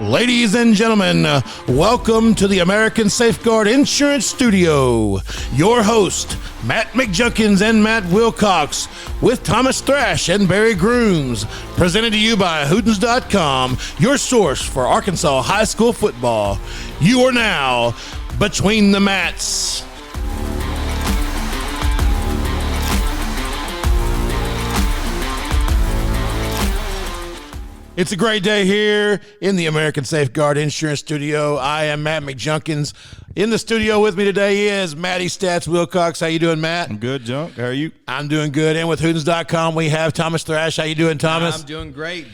Ladies and gentlemen, welcome to the American Safeguard Insurance Studio. Your host, Matt McJunkins and Matt Wilcox, with Thomas Thrash and Barry Grooms. Presented to you by Hootens.com, your source for Arkansas high school football. You are now Between the Mats. It's a great day here in the American Safeguard Insurance Studio. I am Matt McJunkins. In the studio with me today is Matty Stats Wilcox. How you doing, Matt? I'm good, Junk. How are you? I'm doing good. And with Hootens.com, we have Thomas Thrash. How you doing, Thomas? I'm doing great.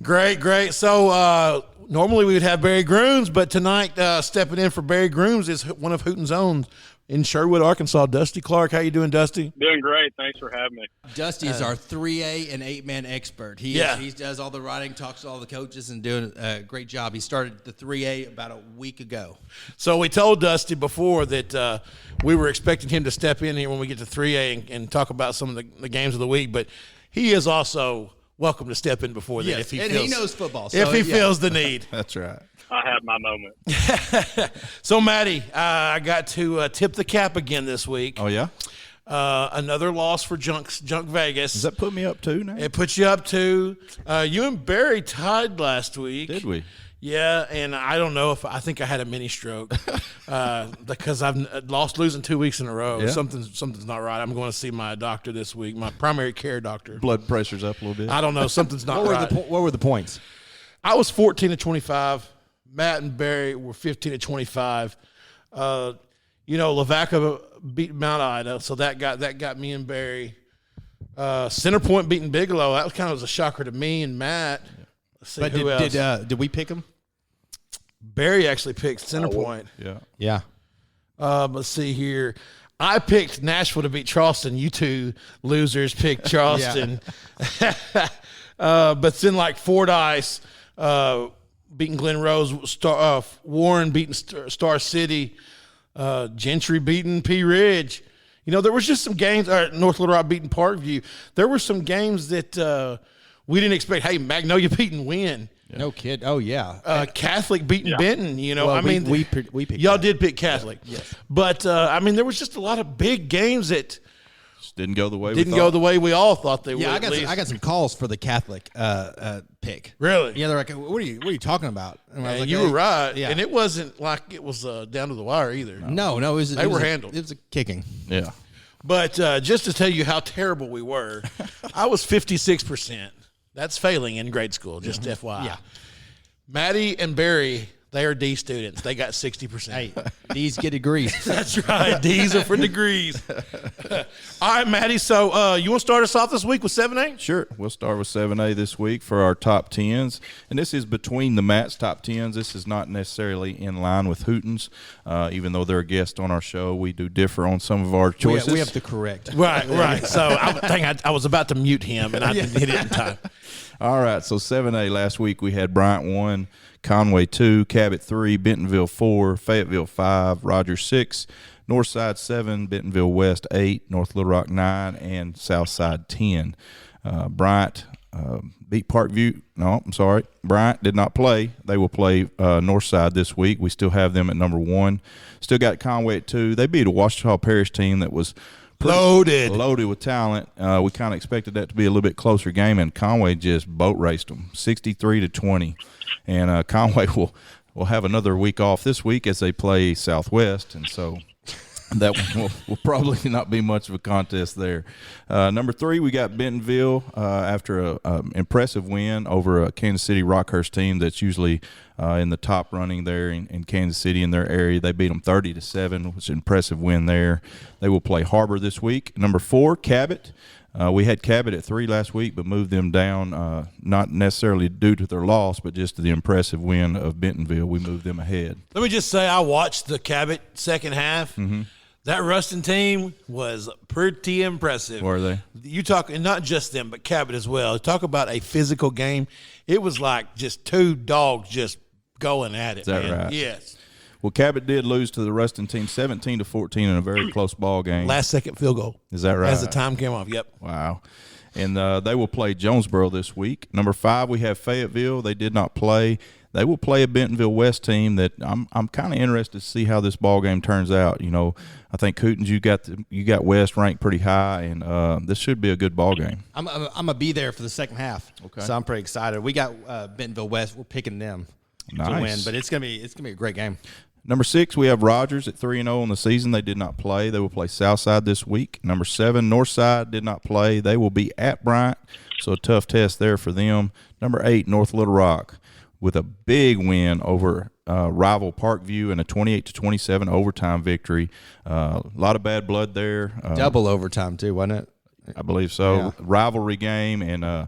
Great. So normally we would have Barry Grooms, but tonight stepping in for Barry Grooms is one of Hooten's own in Sherwood, Arkansas, Dusty Clark. How you doing, Dusty? Doing great. Thanks for having me. Dusty is our 3A and 8-man expert. He does all the writing, talks to all the coaches, and doing a great job. He started the 3A about a week ago. So we told Dusty before that we were expecting him to step in here when we get to 3A and talk about some of the games of the week, but he is also welcome to step in before that if he and feels, he knows football. So if he feels the need. That's right. I have my moment. So, Matty, I got to tip the cap again this week. Oh, yeah? Another loss for Junk Vegas. Does that put me up too now? It puts you up to you and Barry tied last week. Did we? Yeah, and I don't know if I think I had a mini stroke because I've losing 2 weeks in a row. Yeah. Something's not right. I'm going to see my doctor this week, my primary care doctor. Blood pressure's up a little bit. I don't know. Something's not right. What were the points? I was 14 to 25. Matt and Barry were 15 to 25. Lavaca beat Mount Ida, so that got me and Barry. Centerpoint beating Bigelow. That was kind of a shocker to me and Matt. Let's see who else. Did we pick him? Barry actually picked Centerpoint. Yeah. Let's see here. I picked Nashville to beat Charleston. You two losers picked Charleston. But then like Fordyce beating Glen Rose, Warren beating Star City, Gentry beating Pea Ridge. There was just some games. North Little Rock beating Parkview. There were some games that we didn't expect. Hey, Magnolia beating Wynn. Yeah. No kid. Oh yeah. Catholic beating Benton. Well, we picked y'all that. did pick Catholic. Yes. But there was just a lot of big games that Just didn't go the way we all thought they would. Yeah, I got some calls for the Catholic pick. Really? Yeah, they're like, "What are you talking about?" And I was like, you were right. Yeah. And it wasn't like it was down to the wire either. No, they were handled. It was a kicking. Yeah. But just to tell you how terrible we were, I was 56%. That's failing in grade school, just FYI. Yeah. Maddie and Barry, they are D students. They got 60%. Hey, D's get degrees. That's right. D's are for degrees. All right, Maddie. So you want to start us off this week with 7A? Sure. We'll start with 7A this week for our top 10s. And this is between the Mats top 10s. This is not necessarily in line with Hootens. Even though they're a guest on our show, we do differ on some of our choices. We have to correct. Right. So I was about to mute him, and I didn't hit it in time. All right, so 7A last week we had Bryant 1, Conway 2, Cabot 3, Bentonville 4, Fayetteville 5, Rogers 6, Northside 7, Bentonville West 8, North Little Rock 9, and Southside 10. Bryant beat Parkview. No, I'm sorry. Bryant did not play. They will play Northside this week. We still have them at number 1. Still got Conway at 2. They beat a Ouachita Parish team that was loaded with talent. We kind of expected that to be a little bit closer game, and Conway just boat raced them 63-20. And Conway will have another week off this week as they play Southwest, and so that will probably not be much of a contest there. Number 3, we got Bentonville after an impressive win over a Kansas City Rockhurst team that's usually in the top running there in Kansas City in their area. They beat them 30-7, which is an impressive win there. They will play Harbor this week. Number 4, Cabot. We had Cabot at 3 last week, but moved them down, not necessarily due to their loss, but just to the impressive win of Bentonville. We moved them ahead. Let me just say I watched the Cabot second half. Mm-hmm. That Ruston team was pretty impressive. Were they? You talk, and not just them, but Cabot as well. Talk about a physical game. It was like just two dogs just going at it. Is that man. right? Yes. Well, Cabot did lose to the Ruston team 17-14 in a very close ball game. Last second field goal. Is that right? As the time came off. Yep. Wow. And they will play Jonesboro this week. Number 5, we have Fayetteville. They did not play. they will play a Bentonville West team that I'm kind of interested to see how this ball game turns out. You know, I think Cootons, you got West ranked pretty high, and this should be a good ball game. I'm gonna be there for the second half. Okay. So I'm pretty excited. We got Bentonville West. We're picking them to win, but it's gonna be a great game. Number 6, we have Rogers at 3-0 on the season. They did not play. They will play Southside this week. Number 7, Northside did not play. They will be at Bryant, so a tough test there for them. Number 8, North Little Rock, with a big win over rival Parkview and a 28-27 overtime victory. A lot of bad blood there. Double overtime too, wasn't it? I believe so. Yeah. Rivalry game, and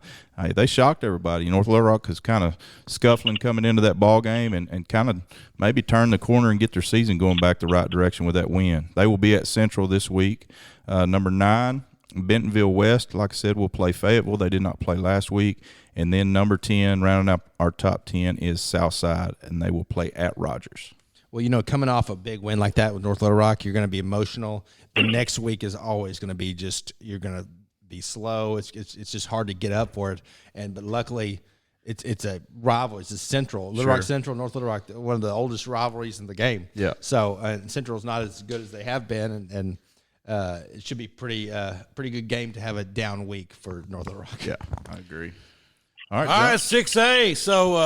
they shocked everybody. North Little Rock is kind of scuffling coming into that ball game and kind of maybe turn the corner and get their season going back the right direction with that win. They will be at Central this week. Number 9, Bentonville West, like I said, will play Fayetteville. They did not play last week. And then number 10, rounding up our top 10, is Southside, and they will play at Rogers. Well, you know, coming off a big win like that with North Little Rock, you're going to be emotional. The next week is always going to be you're going to be slow. It's just hard to get up for it. But luckily, it's a rival. It's a Central, Little Rock Central, North Little Rock, one of the oldest rivalries in the game. Yeah. So Central's not as good as they have been, and it should be pretty good game to have a down week for North Little Rock. Yeah, I agree. All right, 6A. So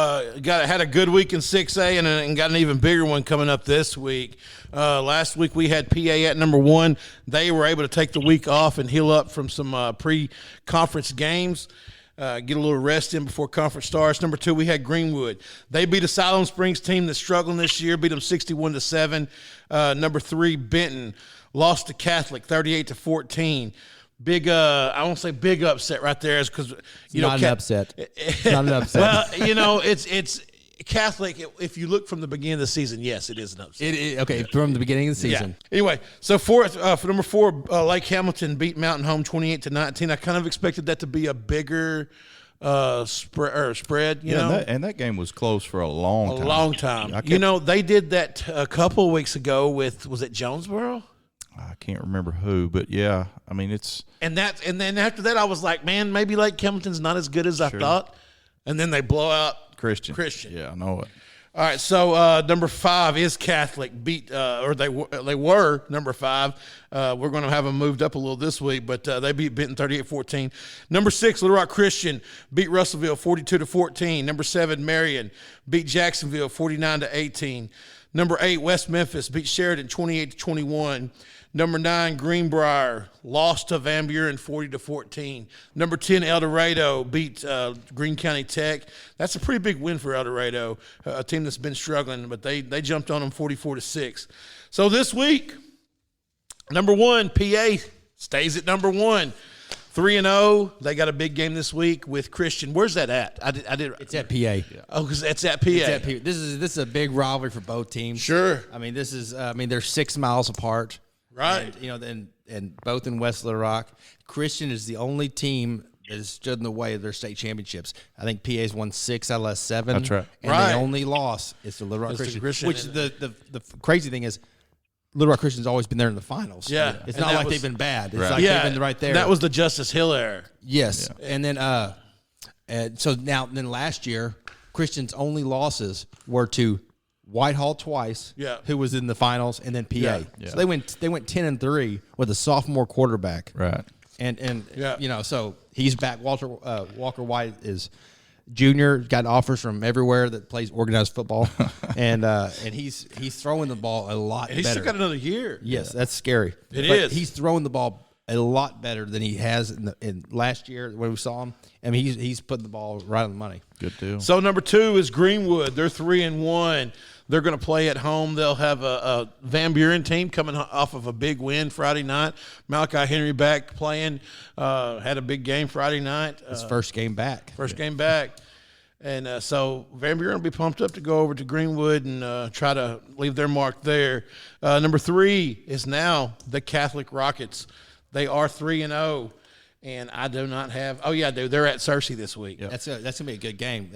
had a good week in 6A and got an even bigger one coming up this week. Last week we had PA at number 1. They were able to take the week off and heal up from some pre-conference games. Get a little rest in before conference starts. Number 2, we had Greenwood. They beat a Siloam Springs team that's struggling this year, beat them 61-7. Number 3, Benton lost to Catholic 38-14. Big, I won't say big upset right there, is because Not an upset. It's not an upset. Well, it's Catholic. If you look from the beginning of the season, yes, it is an upset. Okay, from the beginning of the season. Yeah. Anyway, so for number 4, Lake Hamilton beat Mountain Home 28-19. I kind of expected that to be a bigger spread. You know, and that game was close for a long time. They did that a couple of weeks ago with, was it Jonesboro? I can't remember who, but yeah, I mean it's and then after that I was like, man, maybe Lake Hamilton's not as good as I thought, and then they blow out Christian. Yeah, I know it. All right, so number 5 is Catholic. They were number 5. We're going to have them moved up a little this week, but they beat Benton 38-14. Number 6, Little Rock Christian beat Russellville 42-14. Number 7, Marion beat Jacksonville 49-18. Number 8, West Memphis beat Sheridan 28-21. Number 9, Greenbrier lost to Van Buren 40-14. Number 10, El Dorado beat Greene County Tech. That's a pretty big win for El Dorado, a team that's been struggling, but they jumped on them 44-6. So this week, number 1, PA stays at number 1. 3-0. They got a big game this week with Christian. Where's that at? It's at PA. Yeah. Oh, because it's at PA. It's at PA. This is a big rivalry for both teams. Sure. I mean, they're 6 miles apart. Right. And both in West Little Rock. Christian is the only team that has stood in the way of their state championships. I think PA's won 6 out of the last 7. That's right. And the only loss is to Little Rock Christian. Which the crazy thing is, Little Rock Christian's always been there in the finals. Yeah. It's not like they've been bad. It's like they've been right there. That was the Justice Hill era. Yes. Yeah. And then last year, Christian's only losses were to Whitehall twice, who was in the finals, and then PA. Yeah. So they went 10-3 with a sophomore quarterback. Right. And so he's back. Walker White is junior, got offers from everywhere that plays organized football, and he's throwing the ball a lot better. He's still got another year. Yes, that's scary. It is. He's throwing the ball a lot better than he has in last year when we saw him. I mean, he's putting the ball right on the money. Good deal. So number 2 is Greenwood. They're 3-1. They're going to play at home. They'll have a Van Buren team coming off of a big win Friday night. Malachi Henry back playing. Had a big game Friday night. His first game back. Game back. And so Van Buren will be pumped up to go over to Greenwood and try to leave their mark there. Number 3 is now the Catholic Rockets. They are 3-0. And I do not have – oh, yeah, I do. They're at Searcy this week. Yep. That's going to be a good game.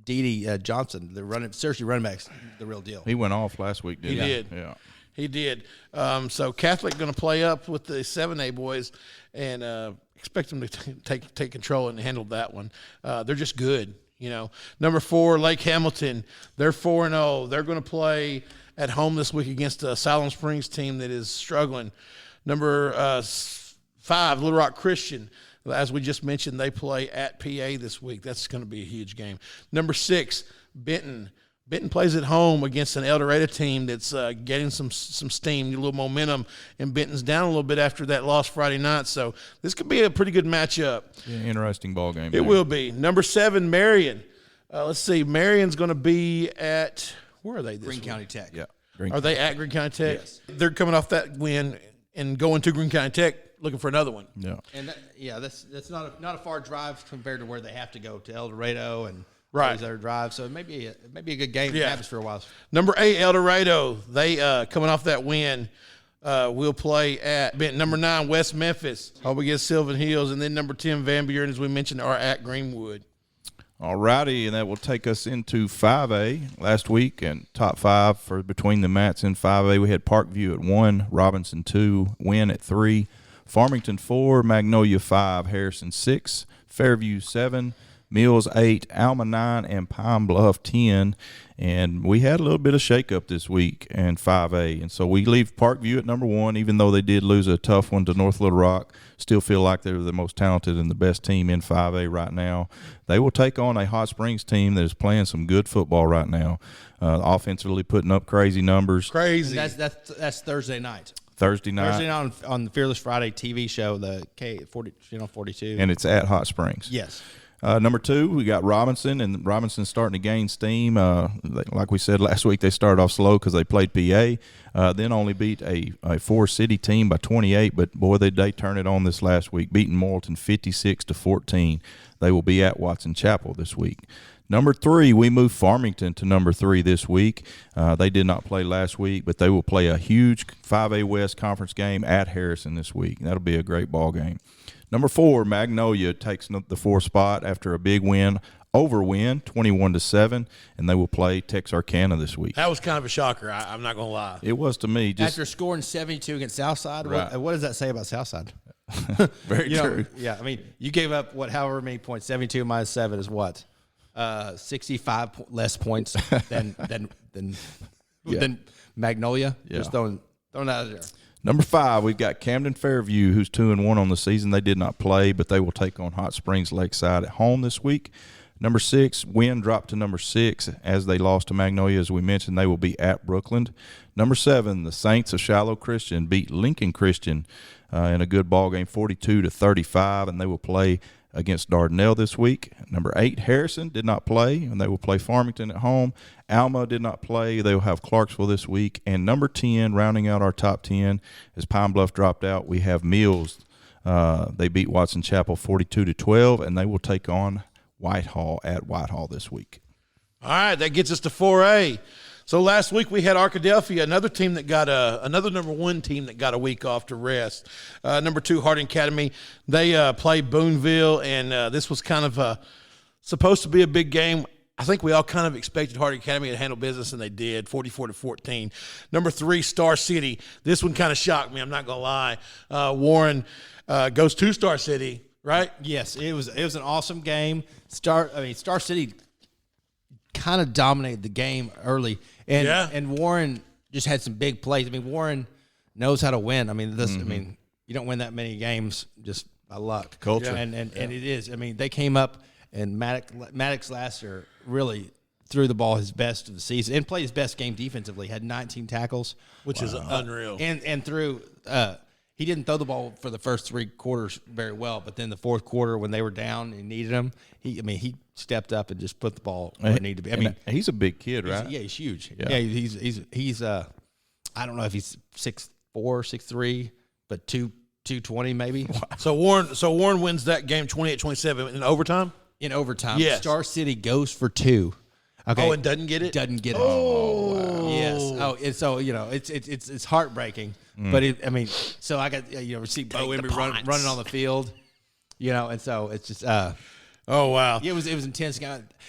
Dede Johnson, the Searcy running back's the real deal. He went off last week, didn't he? He did. Yeah. He did. So Catholic going to play up with the 7A boys and expect them to take control and handle that one. They're just good. You know, number 4, Lake Hamilton. They're 4-0. They're going to play at home this week against a Siloam Springs team that is struggling. Number 5, Little Rock Christian. As we just mentioned, they play at PA this week. That's going to be a huge game. Number 6, Benton. Benton plays at home against an El Dorado team that's getting some steam, a little momentum, and Benton's down a little bit after that loss Friday night. So this could be a pretty good matchup. Yeah, interesting ball game. It will be. Number 7, Marion. Let's see. Marion's going to be at – where are they this Green week? County Tech. Yeah. Are they at Green County Tech? Yes. They're coming off that win and going to Green County Tech looking for another one. Yeah. And that's not a far drive compared to where they have to go to El Dorado and Right. these other drives. So it may be a good game. Yeah. Happens for a while. Number 8, El Dorado. They coming off that win. Will play at Benton. Number 9, West Memphis. Hope against Sylvan Hills. And then number 10, Van Buren, as we mentioned, are at Greenwood. All righty, and that will take us into 5A last week, and top 5 for Between the Mats in 5A. We had Parkview at 1, Robinson 2, Wynn at 3, Farmington 4, Magnolia 5, Harrison 6, Fairview 7, Mills 8, Alma 9, and Pine Bluff 10. And we had a little bit of shakeup this week in 5A. And so we leave Parkview at number 1, even though they did lose a tough one to North Little Rock. Still feel like they're the most talented and the best team in 5A right now. They will take on a Hot Springs team that is playing some good football right now, offensively putting up crazy numbers. Crazy. That's Thursday night. Thursday night. Thursday night on the Fearless Friday TV show, the Channel 42. And it's at Hot Springs. Yes. Number 2, we got Robinson, and Robinson's starting to gain steam. Like we said last week, they started off slow because they played PA, then only beat a 4-city team by 28. But boy, they turned it on this last week, beating Morrilton 56-14. They will be at Watson Chapel this week. Number 3, we moved Farmington to number 3 this week. They did not play last week, but they will play a huge 5A West Conference game at Harrison this week. That'll be a great ball game. Number 4, Magnolia takes the 4th spot after a big win, 21-7, and they will play Texarkana this week. That was kind of a shocker. I'm not going to lie. It was to me. After scoring 72 against Southside, Right. what does that say about Southside? Very true. Yeah, I mean, you gave up however many points. 72 minus 7 is what? 65 less points than Magnolia. Yeah. Just throwing that out there. Number 5, we've got Camden Fairview, who's 2-1 on the season. They did not play, but they will take on Hot Springs Lakeside at home this week. Number 6, Wynn dropped to number 6 as they lost to Magnolia. As we mentioned, they will be at Brookland. Number 7, the Saints of Shiloh Christian beat Lincoln Christian in a good ball game, 42-35, and they will play against Dardanelle this week. Number 8, Harrison did not play, and they will play Farmington at home. Alma did not play. They will have Clarksville this week. And number 10, rounding out our top 10, as Pine Bluff dropped out, we have Mills. They beat Watson Chapel 42-12, and they will take on Whitehall at Whitehall this week. All right, that gets us to 4A. So last week we had Arkadelphia, another team that got another number 1 team that got a week off to rest. Number 2, Harding Academy, they played Boonville, and this was kind of supposed to be a big game. I think we all kind of expected Harding Academy to handle business, and they did, 44-14. Number 3, Star City. This one kind of shocked me. I'm not gonna lie. Warren goes to Star City, right? Yes, it was an awesome game. Star City kind of dominated the game early, and Warren just had some big plays. I mean, Warren knows how to win. I mean, you don't win that many games just by luck. Culture. And it is. I mean, they came up, and Maddox last year really threw the ball his best of the season and played his best game defensively. Had 19 tackles, Which is unreal. and threw. He didn't throw the ball for the first 3 quarters very well, but then the 4th quarter when they were down and needed him, he stepped up and just put the ball where it needed to be. I mean, he's a big kid, right? he's huge. Yeah. He's I don't know if he's 6'4", 6'3", but 220 maybe. So Warren wins that game 28-27 in overtime. In overtime, Yes. Star City goes for 2. Okay. Oh, and doesn't get it. Doesn't get it. Oh, wow. Yes. Oh, and so it's heartbreaking. But so I got see Bo Embry running on the field, and so it's just Oh wow. it was intense.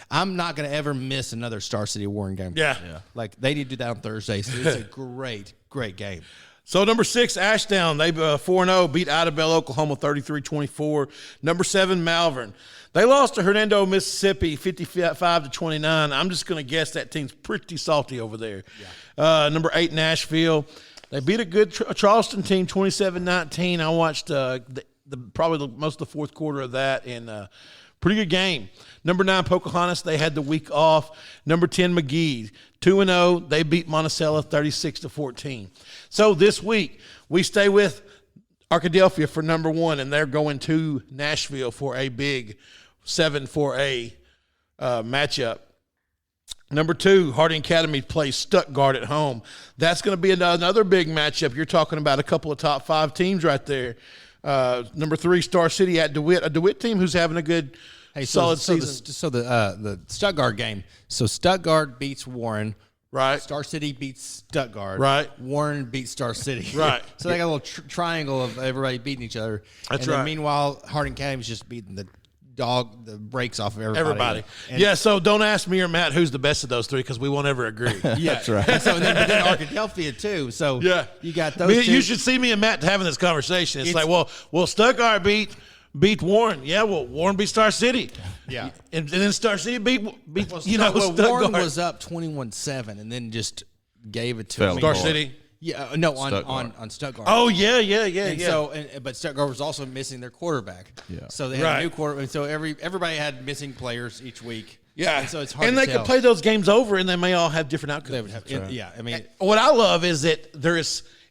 I'm not gonna ever miss another Star City Warren game. Yeah. Like they need to do that on Thursday. So it's a great game. So number 6, Ashdown, they 4-0, beat Idabel, Oklahoma 33-24. Number 7, Malvern. They lost to Hernando, Mississippi 55-29. I'm just going to guess that team's pretty salty over there. Yeah. Number 8, Nashville. They beat a good Charleston team 27-19. I watched probably most of the fourth quarter of that, and pretty good game. Number 9, Pocahontas, they had the week off. Number 10, McGee, 2-0. They beat Monticello 36-14. So this week, we stay with Arkadelphia for number 1, and they're going to Nashville for a big 7-4A matchup. Number 2, Harding Academy plays Stuttgart at home. That's going to be another big matchup. You're talking about a couple of top 5 teams right there. Number 3, Star City at DeWitt, a DeWitt team who's having a good solid season. So the Stuttgart game. So Stuttgart beats Warren. Right. Star City beats Stuttgart. Right. Warren beats Star City. Right. So they got a little triangle of everybody beating each other. That's and right. Meanwhile, Harding Academy's just beating the brakes off of everybody. And so don't ask me or Matt who's the best of those 3 because we won't ever agree. Yeah, that's right. And so then Arkadelphia too. So yeah, you got those. You should see me and Matt having this conversation. It's like, well, Stuttgart beat Warren. Yeah, well, Warren beat Star City. Yeah, and then Star City beat Stuttgart. Warren was up 21-7 and then just gave it to Star City. Yeah, no, on Stuttgart. Oh yeah. And so, but Stuttgart was also missing their quarterback. Yeah. So they had a new quarterback. And so everybody had missing players each week. Yeah. And so it's hard. And they could play those games over, and they may all have different outcomes. They would have. Right. Yeah. I mean, what I love is that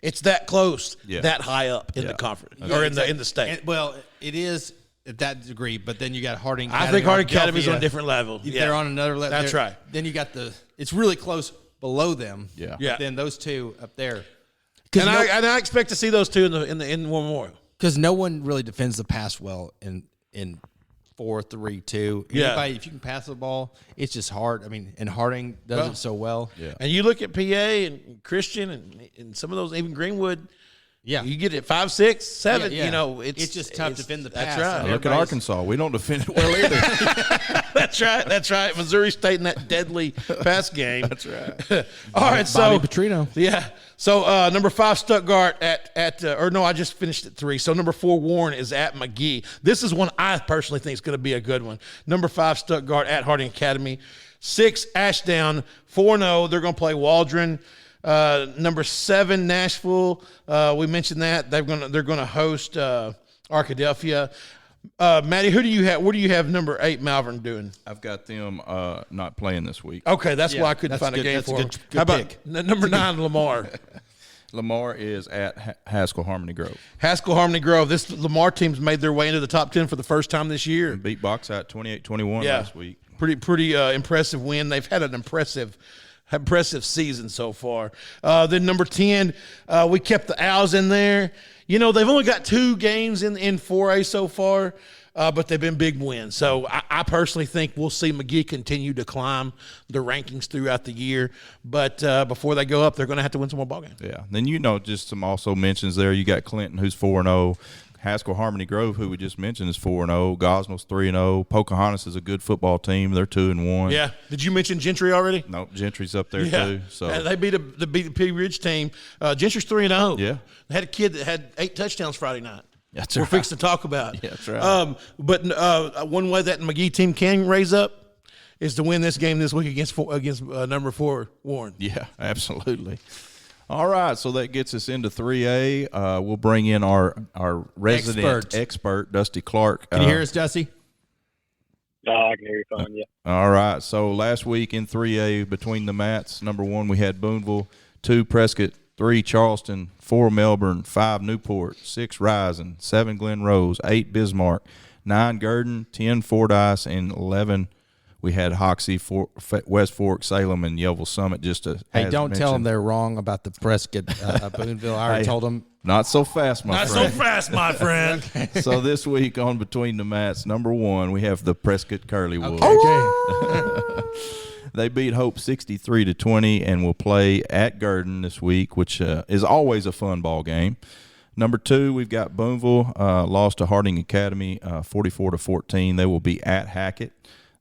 it's that close, that high up in the conference or in the state. Well, it is at that degree, but then you got Harding Academy. I think Harding Academy is on a different level. They're on another level. That's right. Then you got it's really close below them. Yeah. But then those two up there. And I expect to see those two in one more. Because no one really defends the pass well in 4-3-2. Anybody, if you can pass the ball, it's just hard. I mean, and Harding does it so well. Yeah. And you look at PA and Christian and some of those, even Greenwood. Yeah, you get it 5, 6, 7. Yeah. You know, it's just tough to defend the pass. That's right. Look at Arkansas. We don't defend it well either. That's right. Missouri State in that deadly pass game. That's right. All right, Bobby Petrino. Yeah. So number 5 Stuttgart I just finished at 3. So number 4 Warren is at McGee. This is one I personally think is going to be a good one. Number 5 Stuttgart at Harding Academy. 6 Ashdown 4-0. They're going to play Waldron. Number 7 Nashville. We mentioned that they're going to host Arkadelphia. Matty, who do you have? What do you have? Number 8 Malvern doing? I've got them not playing this week. Okay, that's why I couldn't find a game for them. How about number 9 Lamar? Lamar is at Haskell Harmony Grove. Haskell Harmony Grove. This Lamar team's made their way into the top 10 for the first time this year. And beat Box out 28-21 last week. Pretty impressive win. They've had an impressive season so far. Then number 10, we kept the Owls in there. You know, they've only got 2 games in 4A so far, but they've been big wins. So I personally think we'll see McGee continue to climb the rankings throughout the year. But before they go up, they're going to have to win some more ball games. Yeah. Then, just some also mentions there. You got Clinton, who's 4-0. Haskell Harmony Grove, who we just mentioned, is 4-0. Gosnell's 3-0. Pocahontas is a good football team. They're 2-1. Yeah. Did you mention Gentry already? No, Gentry's up there too. So they beat the P Ridge team. Gentry's 3-0. Yeah. They had a kid that had 8 touchdowns Friday night. That's We're fixing to talk about. Yeah, that's right. But one way that McGee team can raise up is to win this game this week against number 4 Warren. Yeah, absolutely. All right, so that gets us into 3A. We'll bring in our resident expert, Dusty Clark. Can you hear us, Dusty? No, I can hear you fine, yeah. All right, so last week in 3A, between the mats, number 1, we had Booneville, 2 Prescott, 3 Charleston, 4 Melbourne, 5 Newport, 6 Rising, 7 Glen Rose, 8 Bismarck, 9 Gurdon, 10 Fordyce, and 11 we had Hoxie, West Fork, Salem, and Yeovil Summit. Hey, don't tell them they're wrong about the Prescott Booneville. I already told them. Not so fast, my friend. Not so fast, my friend. So this week on Between the Mats, number 1, we have the Prescott Curly Wolves. Okay. They beat Hope 63-20 and will play at Gurdon this week, which is always a fun ball game. Number 2, we've got Booneville, lost to Harding Academy 44-14. They will be at Hackett.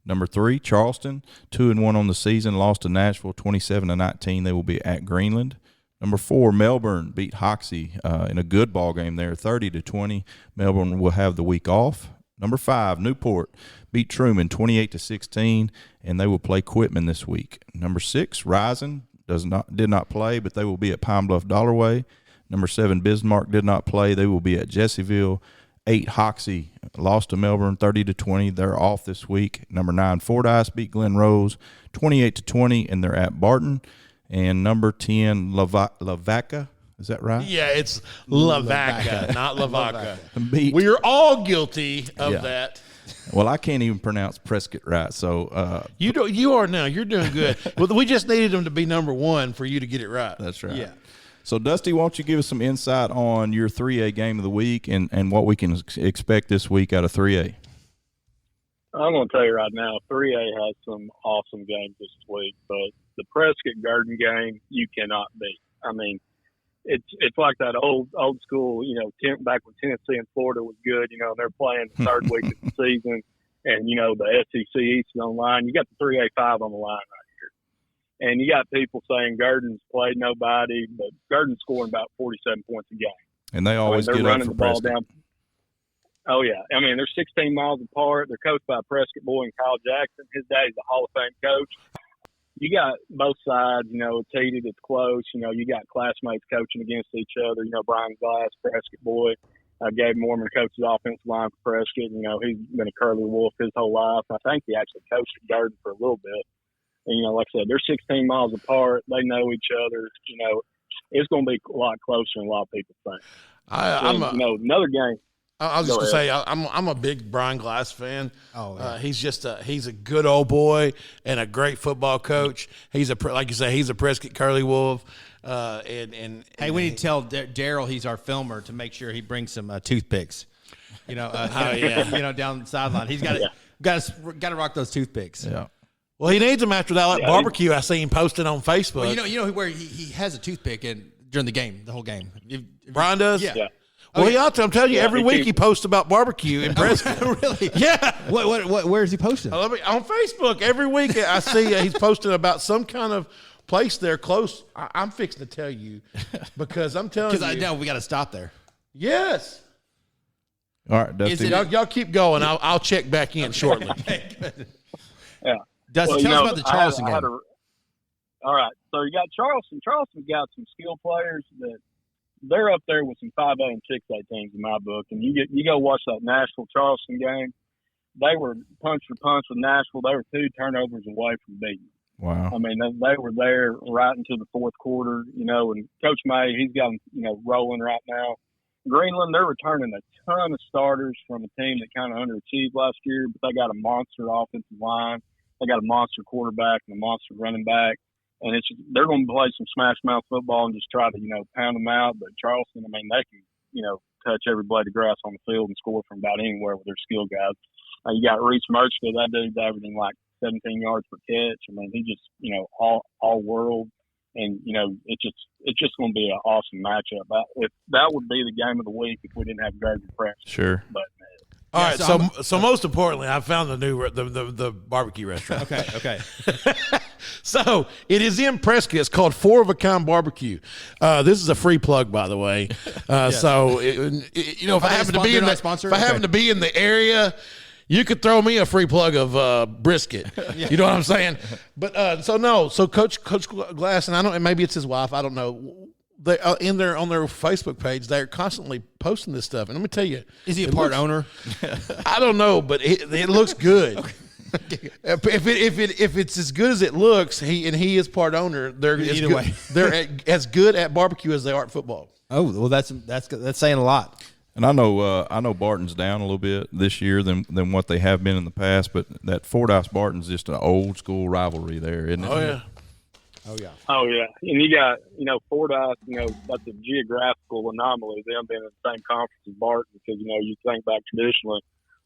Number 3, Charleston, 2-1 on the season, lost to Nashville 27-19. They will be at Greenland. Number 4, Melbourne beat Hoxie in a good ball game there, 30-20. Melbourne will have the week off. Number 5, Newport beat Truman 28-16, and they will play Quitman this week. Number 6, Rising did not play, but they will be at Pine Bluff Dollarway. Number 7, Bismarck did not play. They will be at Jessieville. 8, Hoxie lost to Melbourne 30-20. They're off this week. Number 9, Fordyce beat Glen Rose 28-20, and they're at Barton. And number 10, Lavaca. Is that right? Yeah, it's Lavaca, not Lavaca. Beat. We are all guilty of that. Well, I can't even pronounce Prescott right, so You are now. You're doing good. Well, we just needed them to be number 1 for you to get it right. That's right. Yeah. So, Dusty, why don't you give us some insight on your 3A game of the week and what we can expect this week out of 3A? I'm going to tell you right now, 3A has some awesome games this week, but the Prescott Garden game you cannot beat. I mean, it's like that old school, back when Tennessee and Florida was good, and they're playing the third week of the season, and the SEC East is on the line. You got the 3A5 on the line right here, and you got people saying Garden's played nobody, but Garden's scoring about 47 points a game, and they always get up for Prescott. Down. Oh yeah, I mean they're 16 miles apart. They're coached by a Prescott boy and Kyle Jackson. His daddy's a Hall of Fame coach. You got both sides, it's heated, it's close. You got classmates coaching against each other. Brian Glass, Prescott boy. Gabe Mormon coaches offensive line for Prescott. He's been a Curly Wolf his whole life. I think he actually coached at Garden for a little bit. And, like I said, they're 16 miles apart. They know each other. It's going to be a lot closer than a lot of people think. Another game. I was just going to say, I'm a big Brian Glass fan. Oh, yeah. He's a good old boy and a great football coach. He's like you say, he's a Prescott Curly Wolf. We need to tell Daryl he's our filmer to make sure he brings some toothpicks. Down the sideline. He's got to rock those toothpicks. Yeah. Well, he needs them after that barbecue I seen posted on Facebook. Well, where he has a toothpick during the game, the whole game. Brian does? Yeah. Well, I'm telling you, every week he posts about barbecue in Prescott. Really? Yeah. What? Where is he posting? On Facebook. Every week I see he's posting about some kind of place there close. I'm fixing to tell you because I'm telling you. Because I know we got to stop there. Yes. All right, Dusty. Y'all keep going. I'll check back in shortly. Okay, good. Yeah. Dusty, tell us about the Charleston game. All right. So you got Charleston. Charleston's got some skill players that they're up there with some 5A and 6A teams in my book. And you go watch that Nashville-Charleston game. They were punch for punch with Nashville. They were 2 turnovers away from beating. Wow. I mean, they were there right into the fourth quarter, and Coach May, he's got them, rolling right now. Greenland, they're returning a ton of starters from a team that kind of underachieved last year, but they got a monster offensive line. They got a monster quarterback and a monster running back. And they're going to play some smash mouth football and just try to, pound them out. But Charleston, I mean, they can, touch every blade of grass on the field and score from about anywhere with their skill guys. You got Reese Merchfield, that dude's averaging like 17 yards per catch. I mean, he just, all world. And, it's just going to be an awesome matchup. That would be the game of the week if we didn't have Gardner Press. Sure. But all right, so most importantly, I found the barbecue restaurant. Okay. So it is in Prescott. It's called 4 of a Kind Barbecue. This is a free plug, by the way. So if I happen to be in the area, you could throw me a free plug of brisket. You know what I'm saying? But so Coach Glass, and maybe it's his wife. I don't know. They on their Facebook page, they're constantly posting this stuff. And let me tell you, is he a part owner? I don't know, but it looks good. Okay. If it's as good as it looks, he is part owner. They're as good at barbecue as they are at football. Oh well, that's saying a lot. And I know Barton's down a little bit this year than what they have been in the past, but that Fordyce Barton's just an old school rivalry there, isn't it? Oh yeah. Oh yeah, and you got Fordyce. That's a geographical anomaly. Them being in the same conference as Barton, because you think back traditionally,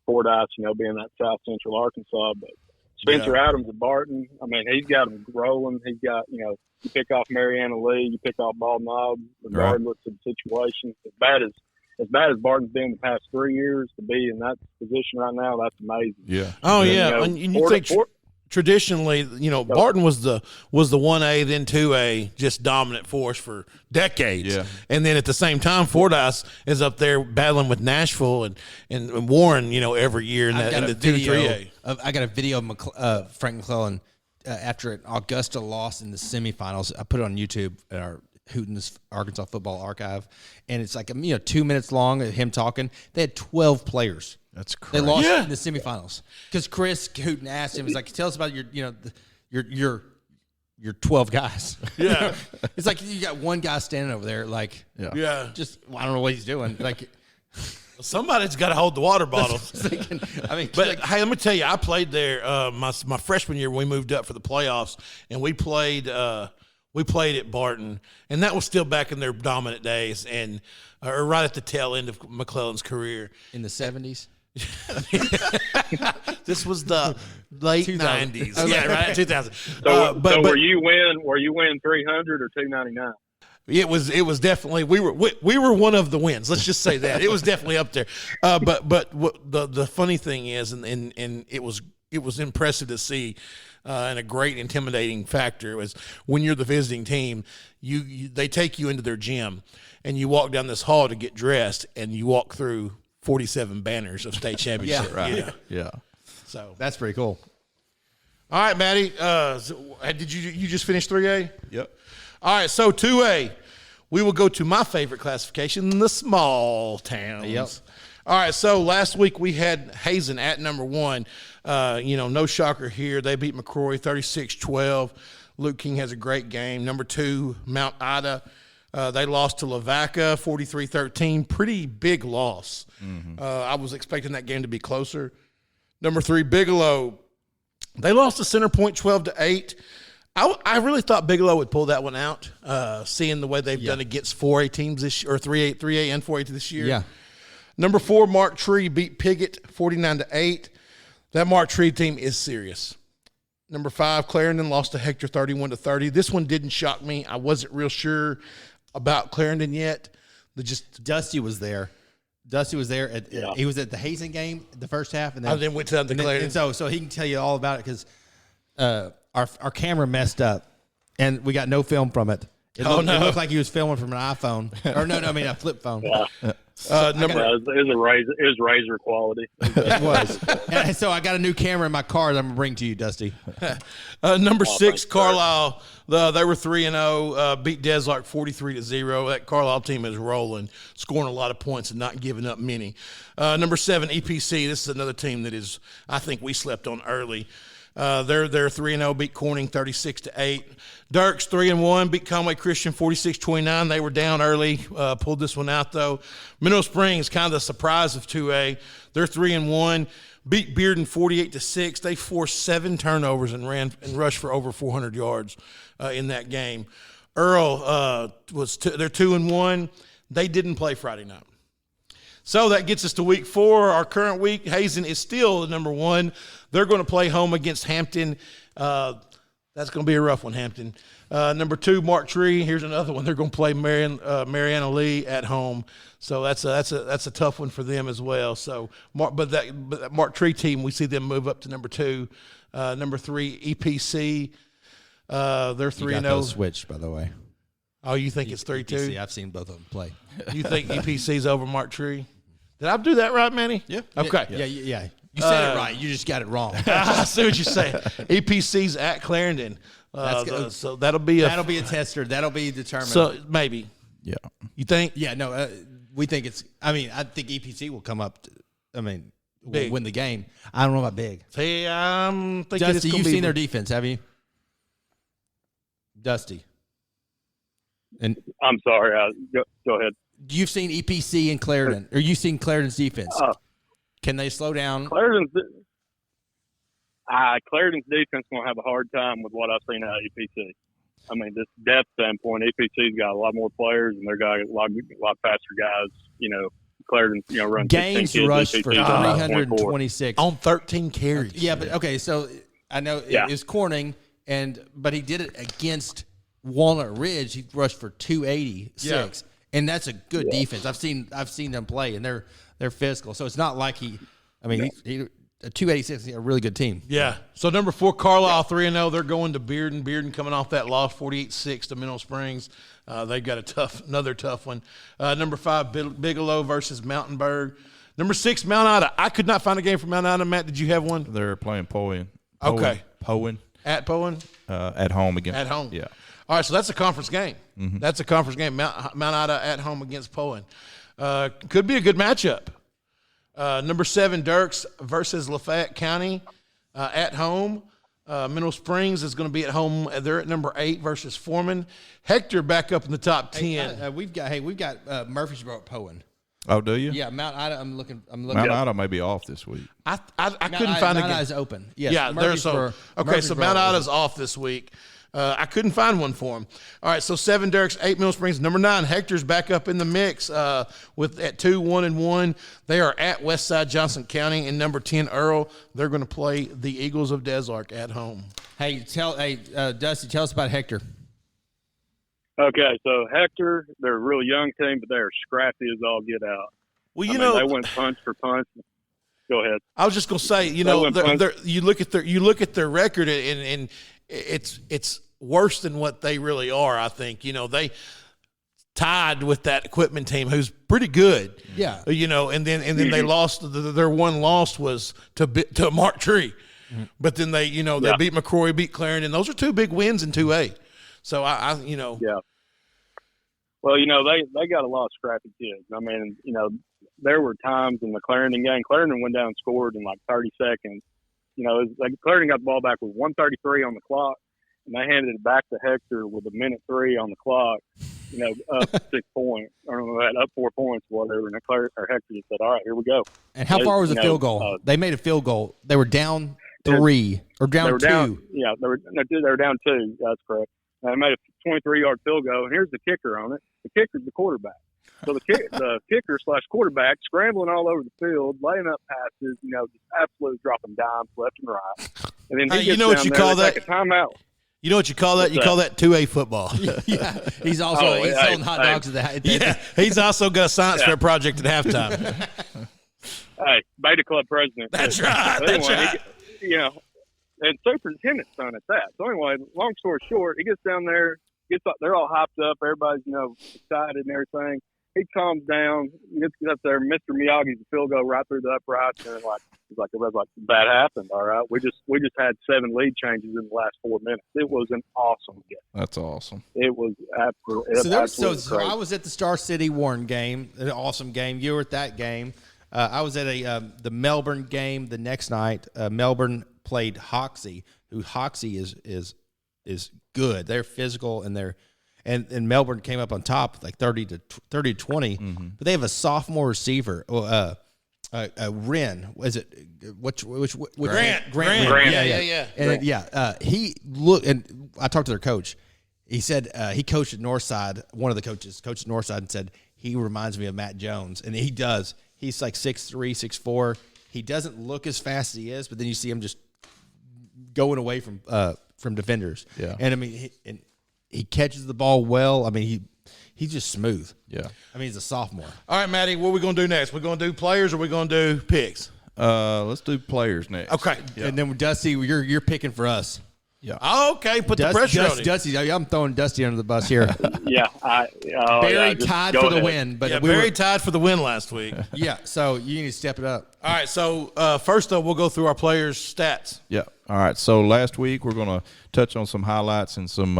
Fordyce, being that South Central Arkansas. But Spencer Adams at Barton, I mean, he's got them rolling. He's got you pick off Mariana Lee, you pick off Ball Knob, regardless of the situation. As bad as Barton's been the past 3 years, to be in that position right now, that's amazing. Yeah. Oh yeah, and you think traditionally, Barton was the 1A, then 2A, just dominant force for decades. Yeah. And then at the same time, Fordyce is up there battling with Nashville and Warren, every year in the 2-3A. I got a video of Frank McClellan after an Augusta loss in the semifinals. I put it on YouTube at our Hooten's Arkansas Football Archive, and it's like 2 minutes long of him talking. They had 12 players. That's crazy. They lost in the semifinals because Chris Hooten asked him, "He's like, tell us about your 12 guys." Yeah, it's like you got one guy standing over there, like, just I don't know what he's doing, like. Somebody's got to hold the water bottles. But hey, let me tell you, I played there my freshman year when we moved up for the playoffs, and we played at Barton, and that was still back in their dominant days, and or right at the tail end of McClellan's career in the 70s. This was the late 90s. Yeah, right, 2000. So, were you win 300 or 299? It was definitely we were one of the wins. Let's just say that it was definitely up there. But the funny thing is, and it was impressive to see, and a great intimidating factor was when you're the visiting team, they take you into their gym, and you walk down this hall to get dressed, and you walk through 47 banners of state championship. Yeah. So that's pretty cool. All right, Maddie. Did you just finish 3A? Yep. All right, so 2A, we will go to my favorite classification, the small towns. Yep. All right, so last week we had Hazen at number 1. No shocker here. They beat McCrory 36-12. Luke King has a great game. Number 2, Mount Ida. They lost to Lavaca 43-13. Pretty big loss. Mm-hmm. I was expecting that game to be closer. Number 3, Bigelow. They lost to Center Point 12-8. I really thought Bigelow would pull that one out, seeing the way they've done against 4A teams this year, or 3A and 4A this year. Yeah. Number 4, Mark Tree beat Piggott 49-8. That Mark Tree team is serious. Number 5, Clarendon lost to Hector 31-30. This one didn't shock me. I wasn't real sure about Clarendon yet. Dusty was there. He was at the Hazen game the first half, and then went to the Clarendon. And so he can tell you all about it because our camera messed up, and we got no film from it. It looked like he was filming from an iPhone. Or a flip phone. Yeah. It was razor quality. It was. And so I got a new camera in my car that I'm going to bring to you, Dusty. Number 6, Carlisle. They were 3-0, beat Deslark 43-0. That Carlisle team is rolling, scoring a lot of points and not giving up many. Number 7, EPC. This is another team that I think we slept on early. They're 3-0, beat Corning 36-8. Dirks 3-1, beat Conway Christian 46-29. They were down early, pulled this one out though. Mineral Springs, kind of the surprise of 2A. They're 3-1, beat Bearden 48-6. They forced 7 turnovers and rushed for over 400 yards in that game. Earl they're 2-1. They didn't play Friday night. So that gets us to week 4. Our current week, Hazen is still the number 1. They're going to play home against Hampton. That's going to be a rough one, Hampton. Number 2, Mark Tree. Here's another one. They're going to play Mariana Lee at home. So that's a tough one for them as well. So, but that Mark Tree team, we see them move up to number 2. Number 3, EPC. They're 3-0. Switched, by the way. Oh, you think it's 3-2? I've seen both of them play. You think EPC's over Mark Tree? Did I do that right, Manny? Yeah. Okay. Yeah. You said it right. You just got it wrong. I see what you're saying. EPC's at Clarendon. So that'll be a tester. That'll be determined. So maybe. Yeah. You think? Yeah. No. We think it's. I think EPC will come up. Will win the game. I don't know about big. See, I'm thinking Dusty, you've seen their defense, have you? Dusty. And I'm sorry. Go ahead. You've seen EPC and Clarendon, or you've seen Clarendon's defense. Can they slow down? Clarendon's defense going to have a hard time with what I've seen out of EPC. This depth standpoint, EPC's got a lot more players, and they've got a lot faster guys. Clarendon's run games 16 rushed kids, for EPC 326 on 13 carries. Yeah, but okay, so I know it was Corning, but he did it against Walnut Ridge. He rushed for 286, and that's a good defense. I've seen them play, and they're physical. So it's not like he a 286, a really good team. Yeah. So number 4, Carlisle 3-0. They're going to Bearden. Bearden coming off that loss, 48-6 to Mineral Springs. They've got another tough one. Number 5, Bigelow versus Mountainburg. Number 6, Mount Ida. I could not find a game for Mount Ida. Matt, did you have one? They're playing Poen. Okay. Poen. At Poen? At home again. At home. Yeah. All right, so that's a conference game. Mm-hmm. That's a conference game. Mount Ida at home against Poen. Could be a good matchup. Number 7, Dirks versus Lafayette County at home. Mineral Springs is going to be at home. They're at number 8 versus Foreman. Hector back up in the top 10. We've got Murfreesboro at Poen. Oh, do you? Yeah, Mount Ida. I'm looking. Mount Ida may be off this week. I couldn't find a game. Mount Ida's open. Yes, Yeah, there's so Mount Ida's off this week. I couldn't find one for him. All right, so 7 Dirks, 8 Mineral Springs. Number 9, Hector's back up in the mix with at 2-1-1. They are at Westside Johnson County. And number 10, Earl, they're going to play the Eagles of Desark at home. Hey, Dusty, tell us about Hector. Okay, so Hector, they're a real young team, but they're scrappy as all get out. Well, they went punch for punch. Go ahead. I was just going to say, you look at their record, and it's worse than what they really are. I think they tied with that equipment team, who's pretty good. Yeah. And then they lost. Their one loss was to Mark Tree, but then they beat McCrory, beat Clarendon. Those are 2 big wins in 2A. So Yeah. Well, they got a lot of scrappy kids. I mean, there were times in the Clarendon game, Clarendon went down and scored in like 30 seconds. Clarendon got the ball back with 1:33 on the clock, and they handed it back to Hector with 1:03 on the clock. Up 6 points, up 4 points, whatever. And Hector just said, "All right, here we go." And how far was the field goal? They made a field goal. They were down 3 or down 2. They were down 2. That's correct. They made a 23-yard field goal, and here's the kicker on it. The kicker's the quarterback. So the kicker/quarterback scrambling all over the field, laying up passes, just absolutely dropping dimes left and right. And then he gets what you call that? Take a timeout. You know what you call that? You call that 2A football. Yeah, he's also selling hot dogs at the Yeah, he's also got a science fair project at halftime. Hey, Beta Club president. That's right. That's right. And superintendent's son at that. So anyway, long story short, he gets down there, they're all hyped up, everybody's excited and everything. He calms down, he gets up there, Mr. Miyagi's the field goal right through the uprights, and everybody's like, that happened, all right. We just had 7 lead changes in the last 4 minutes. It was an awesome game. That's awesome. It was absolutely so I was at the Star City Warren game, an awesome game. You were at that game. I was at the Melbourne game the next night. Melbourne played Hoxie, who Hoxie is good. They're physical and Melbourne came up on top like 30 to 20. Mm-hmm. But they have a sophomore receiver, Wren. Was it which Grant. Yeah. And he looked, and I talked to their coach. He said he coached at Northside. One of the coaches coached at Northside and said he reminds me of Matt Jones, and he does. He's like 6'3", 6'4". He doesn't look as fast as he is, but then you see him just going away from defenders. Yeah. And I mean, he catches the ball well. I mean, he's just smooth. Yeah. I mean, he's a sophomore. All right, Matty, what are we going to do next? We're going to do players or we're going to do picks? Let's do players next. Okay. Yeah. And then Dusty, you're picking for us. Yeah. Oh, okay. Put the pressure on him. Dusty, I'm throwing Dusty under the bus here. Yeah. Barry tied for the win, but Barry tied for the win last week. Yeah. So you need to step it up. All right. So first up, we'll go through our players' stats. Yeah. All right. So last week we're going to touch on some highlights and some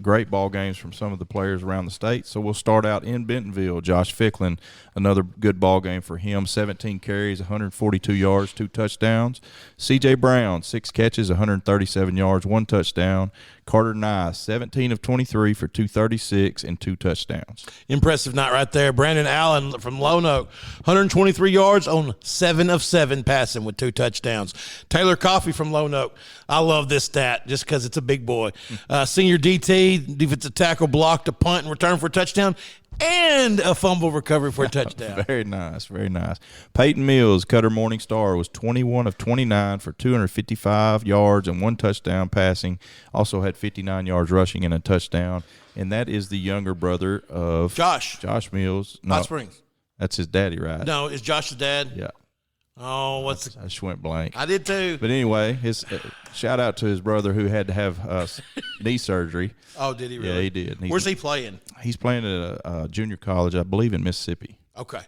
great ball games from some of the players around the state. So we'll start out in Bentonville. Josh Ficklin, another good ball game for him. 17 carries, 142 yards, 2 touchdowns. C.J. Brown, 6 catches, 137 yards, 1 touchdown. Carter Nye, 17 of 23 for 236 and 2 touchdowns. Impressive night right there. Brandon Allen from Lone Oak, 123 yards on 7 of 7 passing with 2 touchdowns. Taylor Coffey from Lone Oak. I love this stat just because it's a big boy. Senior DT, defensive tackle, blocked a punt and return for a touchdown, and a fumble recovery for a touchdown. Very nice, very nice. Peyton Mills, Cutter Morningstar, was 21 of 29 for 255 yards and 1 touchdown passing. Also had 59 yards rushing and a touchdown. And that is the younger brother of Josh Mills. No, Hot Springs. that's his daddy, right? No, is Josh's dad? Yeah. Oh, I just went blank. I did too. But anyway, his shout out to his brother who had to have knee surgery. Oh, did he really? Yeah, he did. Where's he playing? He's playing at a junior college, I believe, in Mississippi. Okay.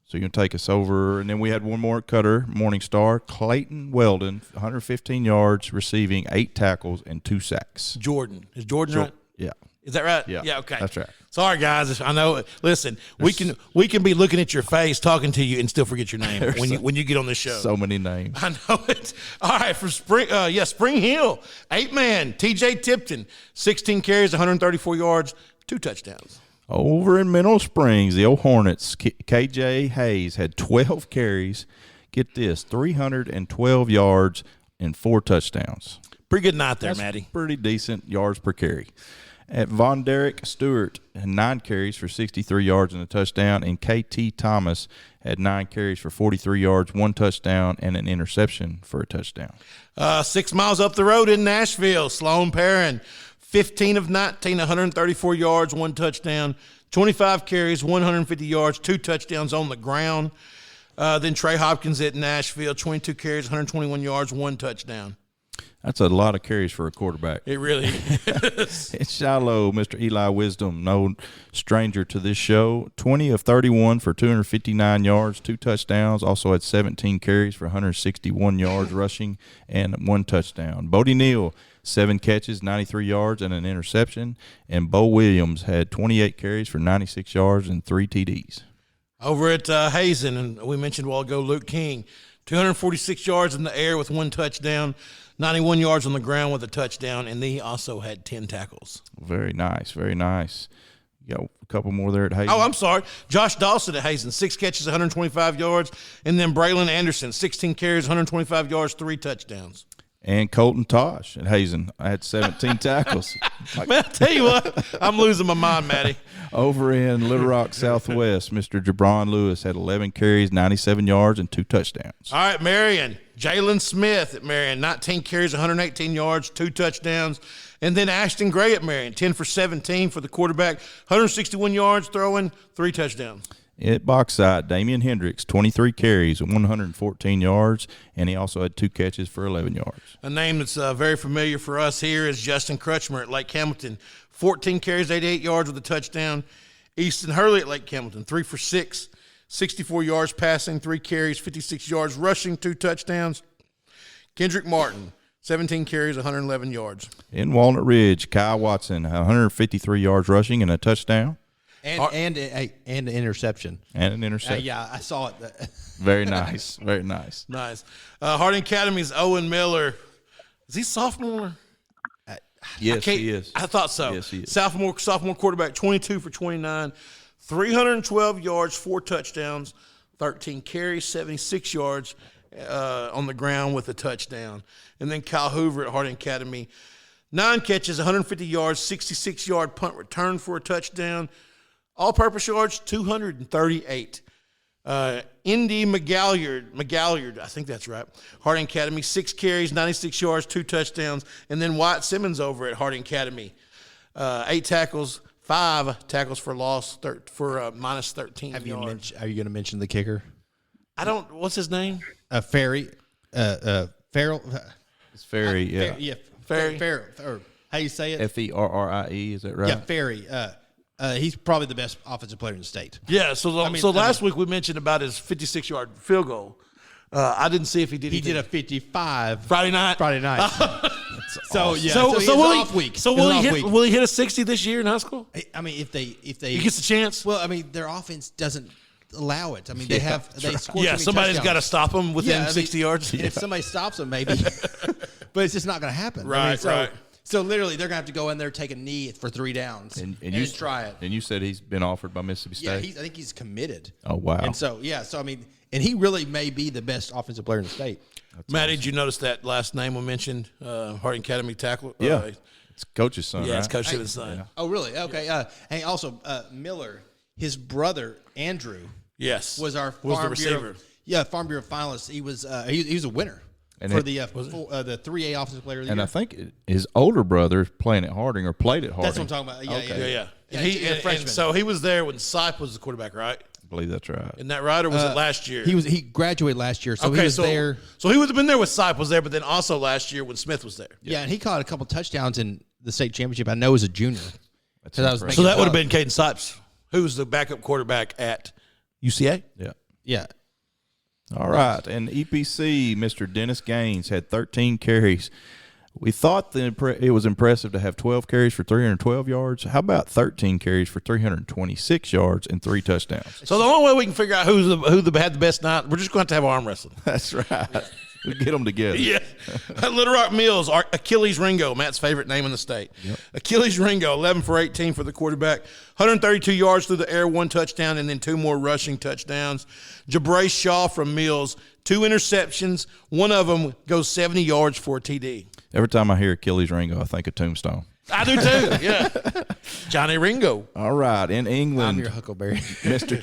So you're going to take us over. And then we had one more cutter, Morningstar, Clayton Weldon, 115 yards, receiving 8 tackles and 2 sacks. Jordan. Is Jordan right? Yeah. Is that right? Yeah. Yeah, okay. That's right. Sorry, guys. I know. Listen, we can be looking at your face, talking to you, and still forget your name when you get on this show. So many names. I know it. All right, for Spring Hill, 8-man, T.J. Tipton, 16 carries, 134 yards, 2 touchdowns. Over in Mineral Springs, the old Hornets, K.J. Hayes had 12 carries. Get this, 312 yards and 4 touchdowns. Pretty good night there, That's Matty. Pretty decent yards per carry. At Von Derek Stewart had 9 carries for 63 yards and a touchdown, and K.T. Thomas had 9 carries for 43 yards, 1 touchdown, and an interception for a touchdown. 6 miles up the road in Nashville, Sloan Perrin, 15 of 19, 134 yards, 1 touchdown, 25 carries, 150 yards, 2 touchdowns on the ground. Then Trey Hopkins at Nashville, 22 carries, 121 yards, 1 touchdown. That's a lot of carries for a quarterback. It really is. It's Shiloh, Mr. Eli Wisdom, no stranger to this show. 20 of 31 for 259 yards, 2 touchdowns. Also had 17 carries for 161 yards rushing and 1 touchdown. Bodie Neal, 7 catches, 93 yards, and an interception. And Bo Williams had 28 carries for 96 yards and 3 TDs. Over at Hazen, and we mentioned a while ago, Luke King, 246 yards in the air with 1 touchdown, 91 yards on the ground with a touchdown, and he also had 10 tackles. Very nice, very nice. You got a couple more there at Hazen. Oh, I'm sorry. Josh Dawson at Hazen, 6 catches, 125 yards, and then Braylon Anderson, 16 carries, 125 yards, 3 touchdowns. And Colton Tosh at Hazen. I had 17 tackles. Man, I tell you what, I'm losing my mind, Matty. Over in Little Rock Southwest, Mr. Jabron Lewis had 11 carries, 97 yards, and 2 touchdowns. All right, Marion. Jalen Smith at Marion, 19 carries, 118 yards, 2 touchdowns. And then Ashton Gray at Marion, 10 for 17 for the quarterback, 161 yards throwing, 3 touchdowns. At Bauxite, Damian Hendricks, 23 carries, 114 yards, and he also had 2 catches for 11 yards. A name that's very familiar for us here is Justin Crutchmer at Lake Hamilton, 14 carries, 88 yards with a touchdown. Easton Hurley at Lake Hamilton, 3 for 6, 64 yards passing, 3 carries, 56 yards rushing, 2 touchdowns. Kendrick Martin, 17 carries, 111 yards. In Walnut Ridge, Kyle Watson, 153 yards rushing and a touchdown. And an interception. And an interception. Yeah, I saw it. Very nice. Very nice. Nice. Harding Academy's Owen Miller. Is he sophomore? Yes, he is. I thought so. Yes, he is. Sophomore quarterback, 22 for 29, 312 yards, 4 touchdowns, 13 carries, 76 yards on the ground with a touchdown. And then Kyle Hoover at Harding Academy, 9 catches, 150 yards, 66-yard punt return for a touchdown. All-purpose yards, 238. Indy McGalliard, I think that's right. Harding Academy, 6 carries, 96 yards, 2 touchdowns. And then Wyatt Simmons over at Harding Academy, 8 tackles, 5 tackles for loss, for minus 13 yards. Are you going to mention the kicker? What's his name? Farrell. It's Ferry, yeah. Ferry. Or how you say it? Ferrie, is that right? Yeah, Ferry. He's probably the best offensive player in the state. Yeah, so last week we mentioned about his 56-yard field goal. I didn't see if he did. He did a 55 Friday night. So awesome. yeah, so it's will an off week. So will he hit a 60 this year in high school? I mean, if they he gets a chance. Well, I mean, their offense doesn't allow it. I mean, they score. Yeah, somebody's got to stop them within 60 yards. If somebody stops them, maybe, but it's just not going to happen. Right, right. So literally, they're going to have to go in there, take a knee for 3 downs, and try it. And you said he's been offered by Mississippi State? Yeah, I think he's committed. Oh, wow. And so, I mean, and he really may be the best offensive player in the state. Matt, did you notice that last name we mentioned, Harding Academy tackle? Yeah. It's Coach's son, right? Yeah, it's Coach Simmons' son. Yeah. Oh, really? Okay. And also, Miller, his brother, Andrew, was our Farm Bureau. Farm Bureau finalist. He was a winner. And for the 3A offensive player of the year. And I think his older brother is playing at Harding or played at Harding. That's what I'm talking about. Yeah. And so he was there when Sipe was the quarterback, right? I believe that's right. Isn't that right, or was it last year? He graduated last year, so he was there. So he would have been there when Sip was there, but then also last year when Smith was there. Yeah, and he caught a couple touchdowns in the state championship. I know as a junior. So that would have been Caden Sipes, who was the backup quarterback at UCA. Yeah. Yeah. All right, and EPC, Mr. Dennis Gaines, had 13 carries. We thought it was impressive to have 12 carries for 312 yards. How about 13 carries for 326 yards and 3 touchdowns? So the only way we can figure out who had the best night, we're just going to have arm wrestling. That's right. We'll get them together. Yeah. Little Rock Mills, Achilles Ringo, Matt's favorite name in the state. Yep. Achilles Ringo, 11 for 18 for the quarterback, 132 yards through the air, 1 touchdown, and then 2 more rushing touchdowns. Jabrace Shaw from Mills, 2 interceptions. One of them goes 70 yards for a TD. Every time I hear Achilles Ringo, I think of Tombstone. I do too, yeah. Johnny Ringo. All right, in England, I'm your Huckleberry. Mr.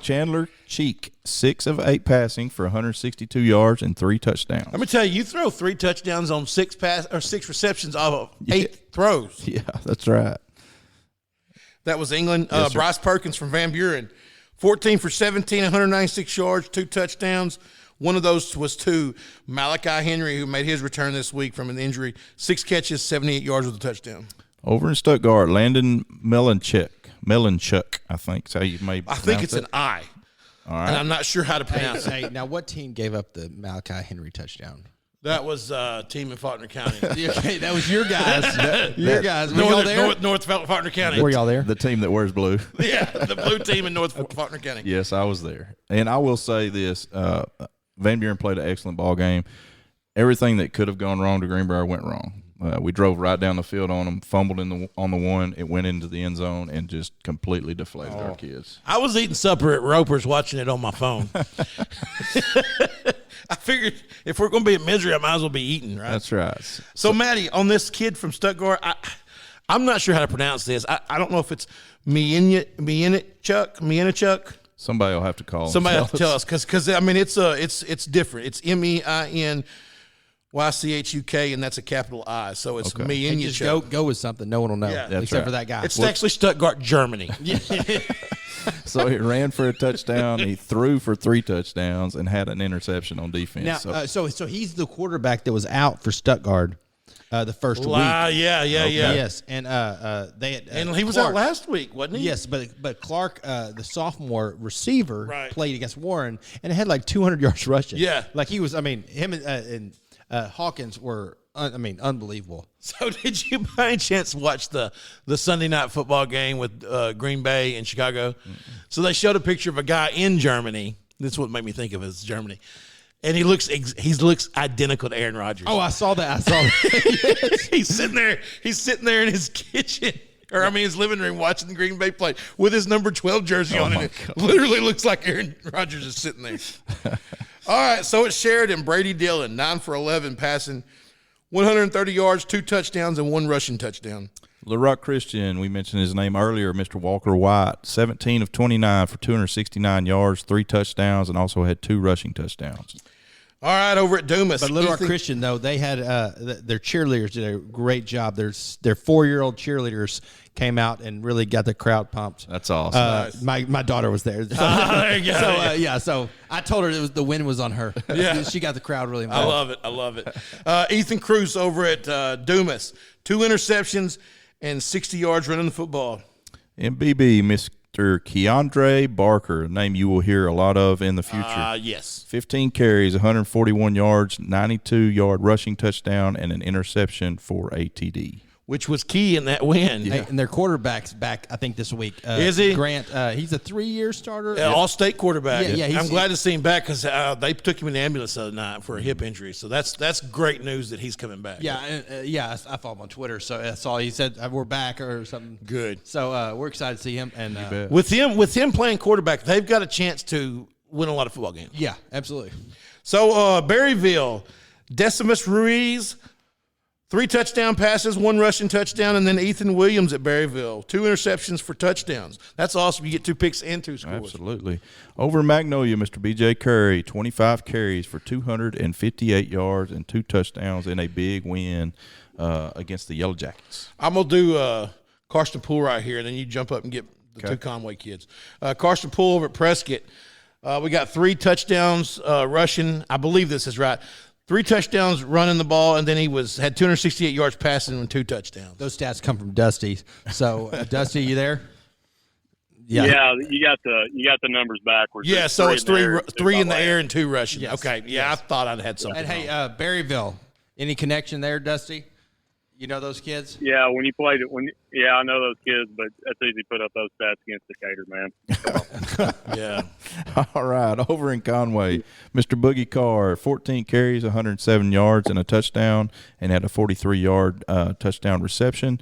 Chandler Cheek, 6 of 8 passing for 162 yards and 3 touchdowns. Let me tell you, you throw 3 touchdowns on 6 receptions off of 8 throws. Yeah, that's right. That was England. Yes, Bryce Perkins from Van Buren, 14 for 17, 196 yards, 2 touchdowns. One of those was to Malachi Henry, who made his return this week from an injury. 6 catches, 78 yards with a touchdown. Over in Stuttgart, Landon Melanchuk, I think. So you may. I think it's an I. All right. And I'm not sure how to pronounce it. Hey, now what team gave up the Malachi Henry touchdown? That was team in Faulkner County. Okay, that was your guys. Your guys. Were y'all there? North Faulkner County. Were y'all there? The team that wears blue. Yeah, the blue team in North Faulkner County. Yes, I was there. And I will say this, Van Buren played an excellent ball game. Everything that could have gone wrong to Greenbrier went wrong. We drove right down the field on them, fumbled on the one. It went into the end zone and just completely deflated our kids. I was eating supper at Roper's watching it on my phone. I figured if we're going to be in misery, I might as well be eating, right? That's right. So Maddie, on this kid from Stuttgart, I'm not sure how to pronounce this. I don't know if it's Mienichuk. Somebody will have to call. Somebody will have to tell us because I mean it's different. It's MEINYCHUK, and that's a capital I. So it's Mienichuk. Just go with something. No one will know. Yeah. Except for that guy. It's actually Stuttgart, Germany. So he ran for a touchdown. He threw for 3 touchdowns and had an interception on defense. Now, so he's the quarterback that was out for Stuttgart the first week. Yeah. Yes, and they had, and he was out last week, wasn't he? Yes, but Clark, the sophomore receiver, Right. played against Warren and had like 200 yards rushing. Yeah. like he was. I mean, him and Hawkins were. Unbelievable. So did you by any chance watch the Sunday night football game with Green Bay and Chicago? Mm-hmm. So they showed a picture of a guy in Germany. This is what made me think of it, is Germany. And he looks identical to Aaron Rodgers. Oh, I saw that. Yes. He's sitting there in his kitchen. Or, I mean, his living room watching the Green Bay play with his number 12 jersey on. And it literally looks like Aaron Rodgers is sitting there. All right, so it's Sheridan, Brady Dillon, 9 for 11 passing, 130 yards, 2 touchdowns, and 1 rushing touchdown. Little Rock Christian, we mentioned his name earlier, Mr. Walker White, 17 of 29 for 269 yards, 3 touchdowns, and also had 2 rushing touchdowns. All right, over at Dumas. But Little Rock Christian, though, they had their cheerleaders did a great job. Their 4-year-old cheerleaders came out and really got the crowd pumped. That's awesome. Nice. My daughter was there. There you go. So I told her the win was on her. Yeah. She got the crowd really involved. I love it. Ethan Cruz over at Dumas, 2 interceptions and 60 yards running the football. MBB, Mr. Keandre Barker, a name you will hear a lot of in the future. Yes. 15 carries, 141 yards, 92-yard rushing touchdown, and an interception for a TD. Which was key in that win. Hey, and their quarterback's back, I think, this week. Is he? Grant, he's a 3-year starter. All-state quarterback. Yeah, I'm glad to see him back because they took him in the ambulance the other night for a hip injury. So that's great news that he's coming back. Yeah, I follow him on Twitter, so I saw he said we're back or something. Good. So we're excited to see him. And with him playing quarterback, they've got a chance to win a lot of football games. Yeah, absolutely. So Berryville, Decimus Ruiz, 3 touchdown passes, 1 rushing touchdown, and then Ethan Williams at Berryville, 2 interceptions for touchdowns. That's awesome. You get 2 picks and 2 scores. Absolutely. Over in Magnolia, Mr. B.J. Curry, 25 carries for 258 yards and 2 touchdowns in a big win against the Yellow Jackets. I'm going to do Karsten Poole right here, and then you jump up and get the two Conway kids. Carson Poole over at Prescott. We got 3 touchdowns rushing. I believe this is right. 3 touchdowns running the ball, and then he had 268 yards passing and 2 touchdowns. Those stats come from Dusty. So, Dusty, you there? Yeah, you got the numbers backwards. Yeah, so it's three in the air air. and 2 rushing. Yes. Okay, yeah, I thought I'd had something. And hey, wrong. Berryville, any connection there, Dusty? You know those kids? Yeah, when you played it, I know those kids, but that's easy to put up those stats against Decatur, man. Yeah. All right, over in Conway, Mr. Boogie Carr, 14 carries, 107 yards, and a touchdown, and had a 43-yard touchdown reception.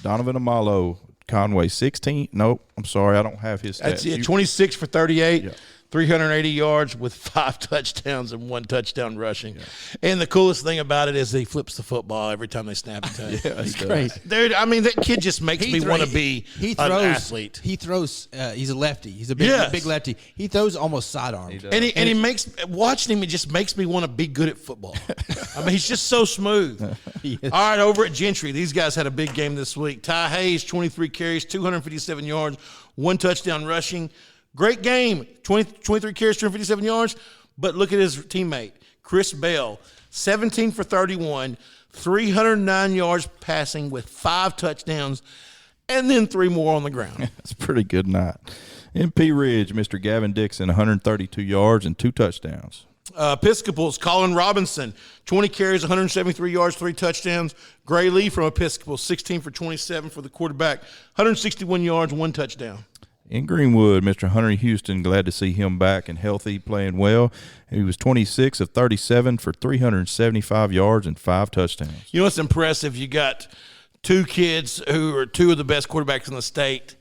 Donovan Amalo, Conway, 16. Nope, I'm sorry, I don't have his stats. That's it. 26 for 38. Yeah. 380 yards with 5 touchdowns and 1 touchdown rushing. Yeah. And the coolest thing about it is he flips the football every time they snap it to him. Yeah, He's great. Dude, I mean, that kid just makes me want to be an athlete. He throws. He's a lefty. He's a big lefty. He throws almost sidearm. And he makes watching him. It just makes me want to be good at football. I mean, he's just so smooth. All right, over at Gentry, these guys had a big game this week. Ty Hayes, 23 carries, 257 yards, 1 touchdown rushing. Great game, 23 carries, 257 yards. But look at his teammate, Chris Bell, 17 for 31, 309 yards passing with 5 touchdowns, and then 3 more on the ground. That's a pretty good night. MP Ridge, Mr. Gavin Dixon, 132 yards and 2 touchdowns. Episcopal's Colin Robinson, 20 carries, 173 yards, 3 touchdowns. Gray Lee from Episcopal, 16 for 27 for the quarterback, 161 yards, 1 touchdown. In Greenwood, Mr. Hunter Houston, glad to see him back and healthy, playing well. He was 26 of 37 for 375 yards and 5 touchdowns. You know what's impressive? You got 2 kids who are 2 of the best quarterbacks in the state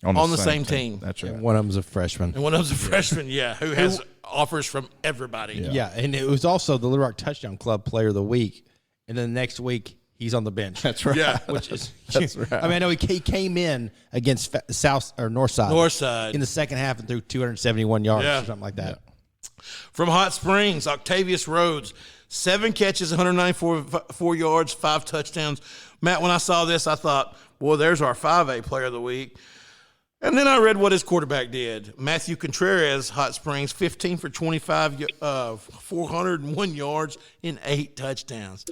on the same team. That's right. And one of them's a freshman. And one of them's a freshman, who has offers from everybody. Yeah, and it was also the Little Rock Touchdown Club Player of the Week. And then next week, he's on the bench. That's right. Yeah. Which is, That's right. I mean, I know he came in against Northside in the second half and threw 271 yards or something like that. Yeah. From Hot Springs, Octavius Rhodes, 7 catches, 194 yards, 5 touchdowns. Matt, when I saw this, I thought, boy, there's our 5A Player of the Week. And then I read what his quarterback did. Matthew Contreras, Hot Springs, 15 for 25, 401 yards and 8 touchdowns.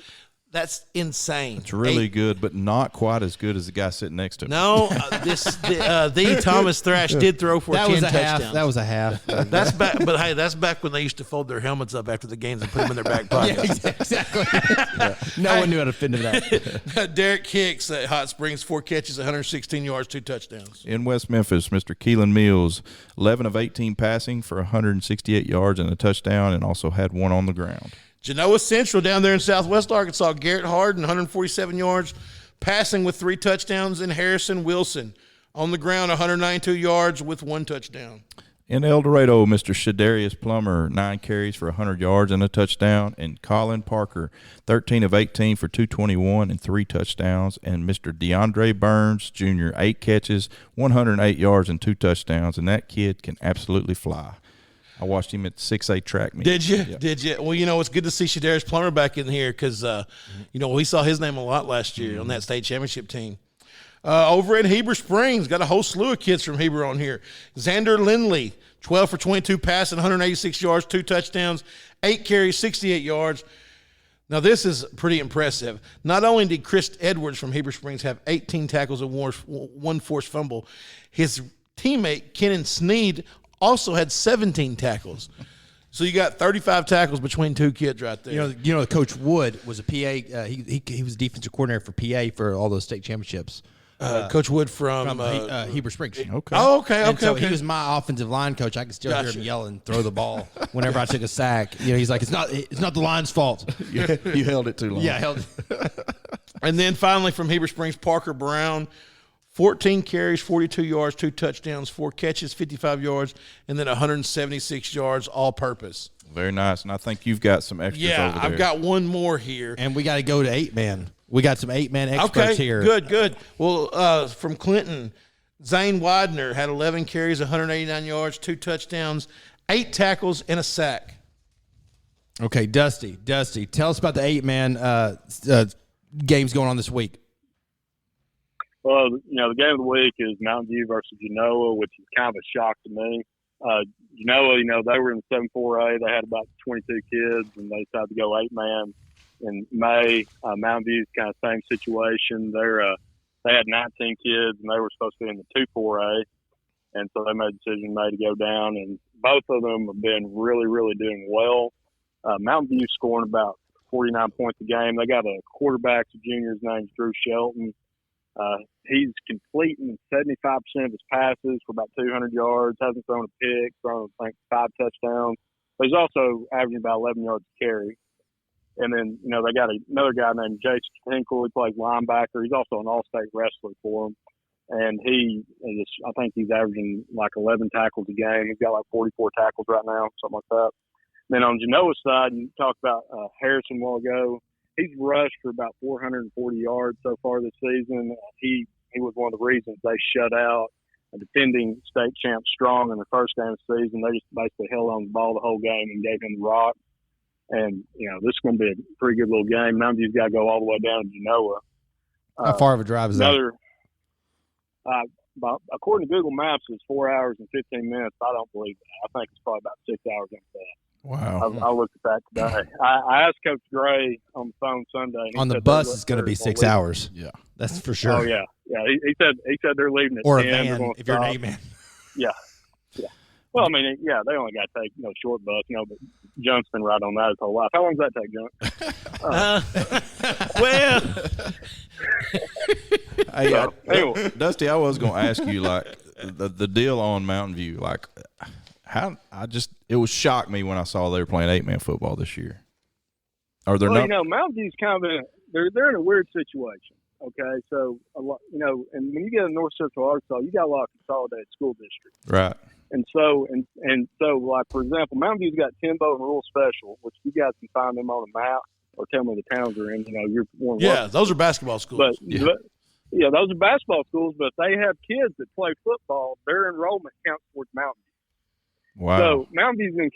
That's insane. It's really good, but not quite as good as the guy sitting next to him. No, the Thomas Thrash did throw for 10 touchdowns. That was a half. That's back, but hey, that's back when they used to fold their helmets up after the games and put them in their back pocket. Yeah, exactly. No one knew how to fit into that. Derek Hicks at Hot Springs, 4 catches, 116 yards, 2 touchdowns. In West Memphis, Mr. Keelan Mills, 11 of 18 passing for 168 yards and a touchdown, and also had 1 on the ground. Genoa Central down there in Southwest Arkansas, Garrett Harden, 147 yards, passing with 3 touchdowns, and Harrison Wilson on the ground, 192 yards with 1 touchdown. In El Dorado, Mr. Shadarius Plummer, 9 carries for 100 yards and a touchdown, and Colin Parker, 13 of 18 for 221 and 3 touchdowns, and Mr. DeAndre Burns Jr., 8 catches, 108 yards and 2 touchdowns, and that kid can absolutely fly. I watched him at 6A track meet. Did you? Yeah. Did you? Well, it's good to see Shadarius Plummer back in here because, we saw his name a lot last year on that state championship team. Over at Heber Springs, got a whole slew of kids from Heber on here. Xander Lindley, 12 for 22 passing, 186 yards, 2 touchdowns, 8 carries, 68 yards. Now, this is pretty impressive. Not only did Chris Edwards from Heber Springs have 18 tackles and 1 forced fumble, his teammate, Kenan Sneed, also had 17 tackles. So you got 35 tackles between 2 kids right there. You know, Coach Wood was a PA. He was defensive coordinator for PA for all those state championships. Coach Wood from Heber Springs. Okay. Oh, okay. And so he was my offensive line coach. I could still hear him yell and throw the ball whenever I took a sack. He's like, it's not the line's fault. You held it too long. Yeah, I held it. And then finally from Heber Springs, Parker Brown, 14 carries, 42 yards, 2 touchdowns, 4 catches, 55 yards, and then 176 yards all-purpose. Very nice, and I think you've got some extras over there. I've got one more here. And we got to go to 8-man. We got some 8-man experts here. Good. Well, from Clinton, Zane Widener had 11 carries, 189 yards, 2 touchdowns, 8 tackles, and a sack. Okay, Dusty, tell us about the 8-man games going on this week. Well, the game of the week is Mountain View versus Genoa, which is kind of a shock to me. Genoa, they were in the 7-4A. They had about 22 kids, and they decided to go 8-man in May. Mountain View's kind of same situation. They had 19 kids, and they were supposed to be in the 2-4A, and so they made the decision to go down. And both of them have been really, really doing well. Mountain View scoring about 49 points a game. They got a quarterback, a junior, his name's Drew Shelton. He's completing 75% of his passes for about 200 yards, hasn't thrown a pick, thrown, I think, 5 touchdowns. But he's also averaging about 11 yards a carry. And then, they got another guy named Jason Tinkle. He plays linebacker. He's also an all-state wrestler for them. And I think he's averaging like 11 tackles a game. He's got like 44 tackles right now, something like that. Then on Genoa's side, you talked about Harrison a while ago. He's rushed for about 440 yards so far this season. He was one of the reasons they shut out a defending state champ Strong in the first game of the season. They just basically held on the ball the whole game and gave him the rock. And, this is going to be a pretty good little game. Mountain View's got to go all the way down to Genoa. How far of a drive is that? According to Google Maps, it's 4 hours and 15 minutes. I don't believe that. I think it's probably about 6 hours after that. Wow. I looked at that today. I asked Coach Gray on the phone Sunday. On the bus, it's going to be 6 hours. Yeah. That's for sure. Oh, yeah. Yeah. He said they're leaving at or 10. A van, if you're an 8-man. Yeah. Yeah. Well, I mean, yeah, they only got to take, short bus, but Junk's been right on that his whole life. How long does that take, Junk? Hey, anyway. Dusty, I was going to ask you, like, the deal on Mountain View, like, it was shocked me when I saw they were playing 8-man football this year. Or they're not. Mountain View's kind of they're in a weird situation. Okay, so a lot, and when you get in North Central Arkansas, you got a lot of consolidated school districts. Right. And so, like, for example, Mountain View's got Timbo and Rural Special, which you guys can find them on the map or tell me the towns are in. You're one. Yeah, those are basketball schools. But those are basketball schools. But if they have kids that play football, their enrollment counts towards Mountain View. Wow. So Mountain View's in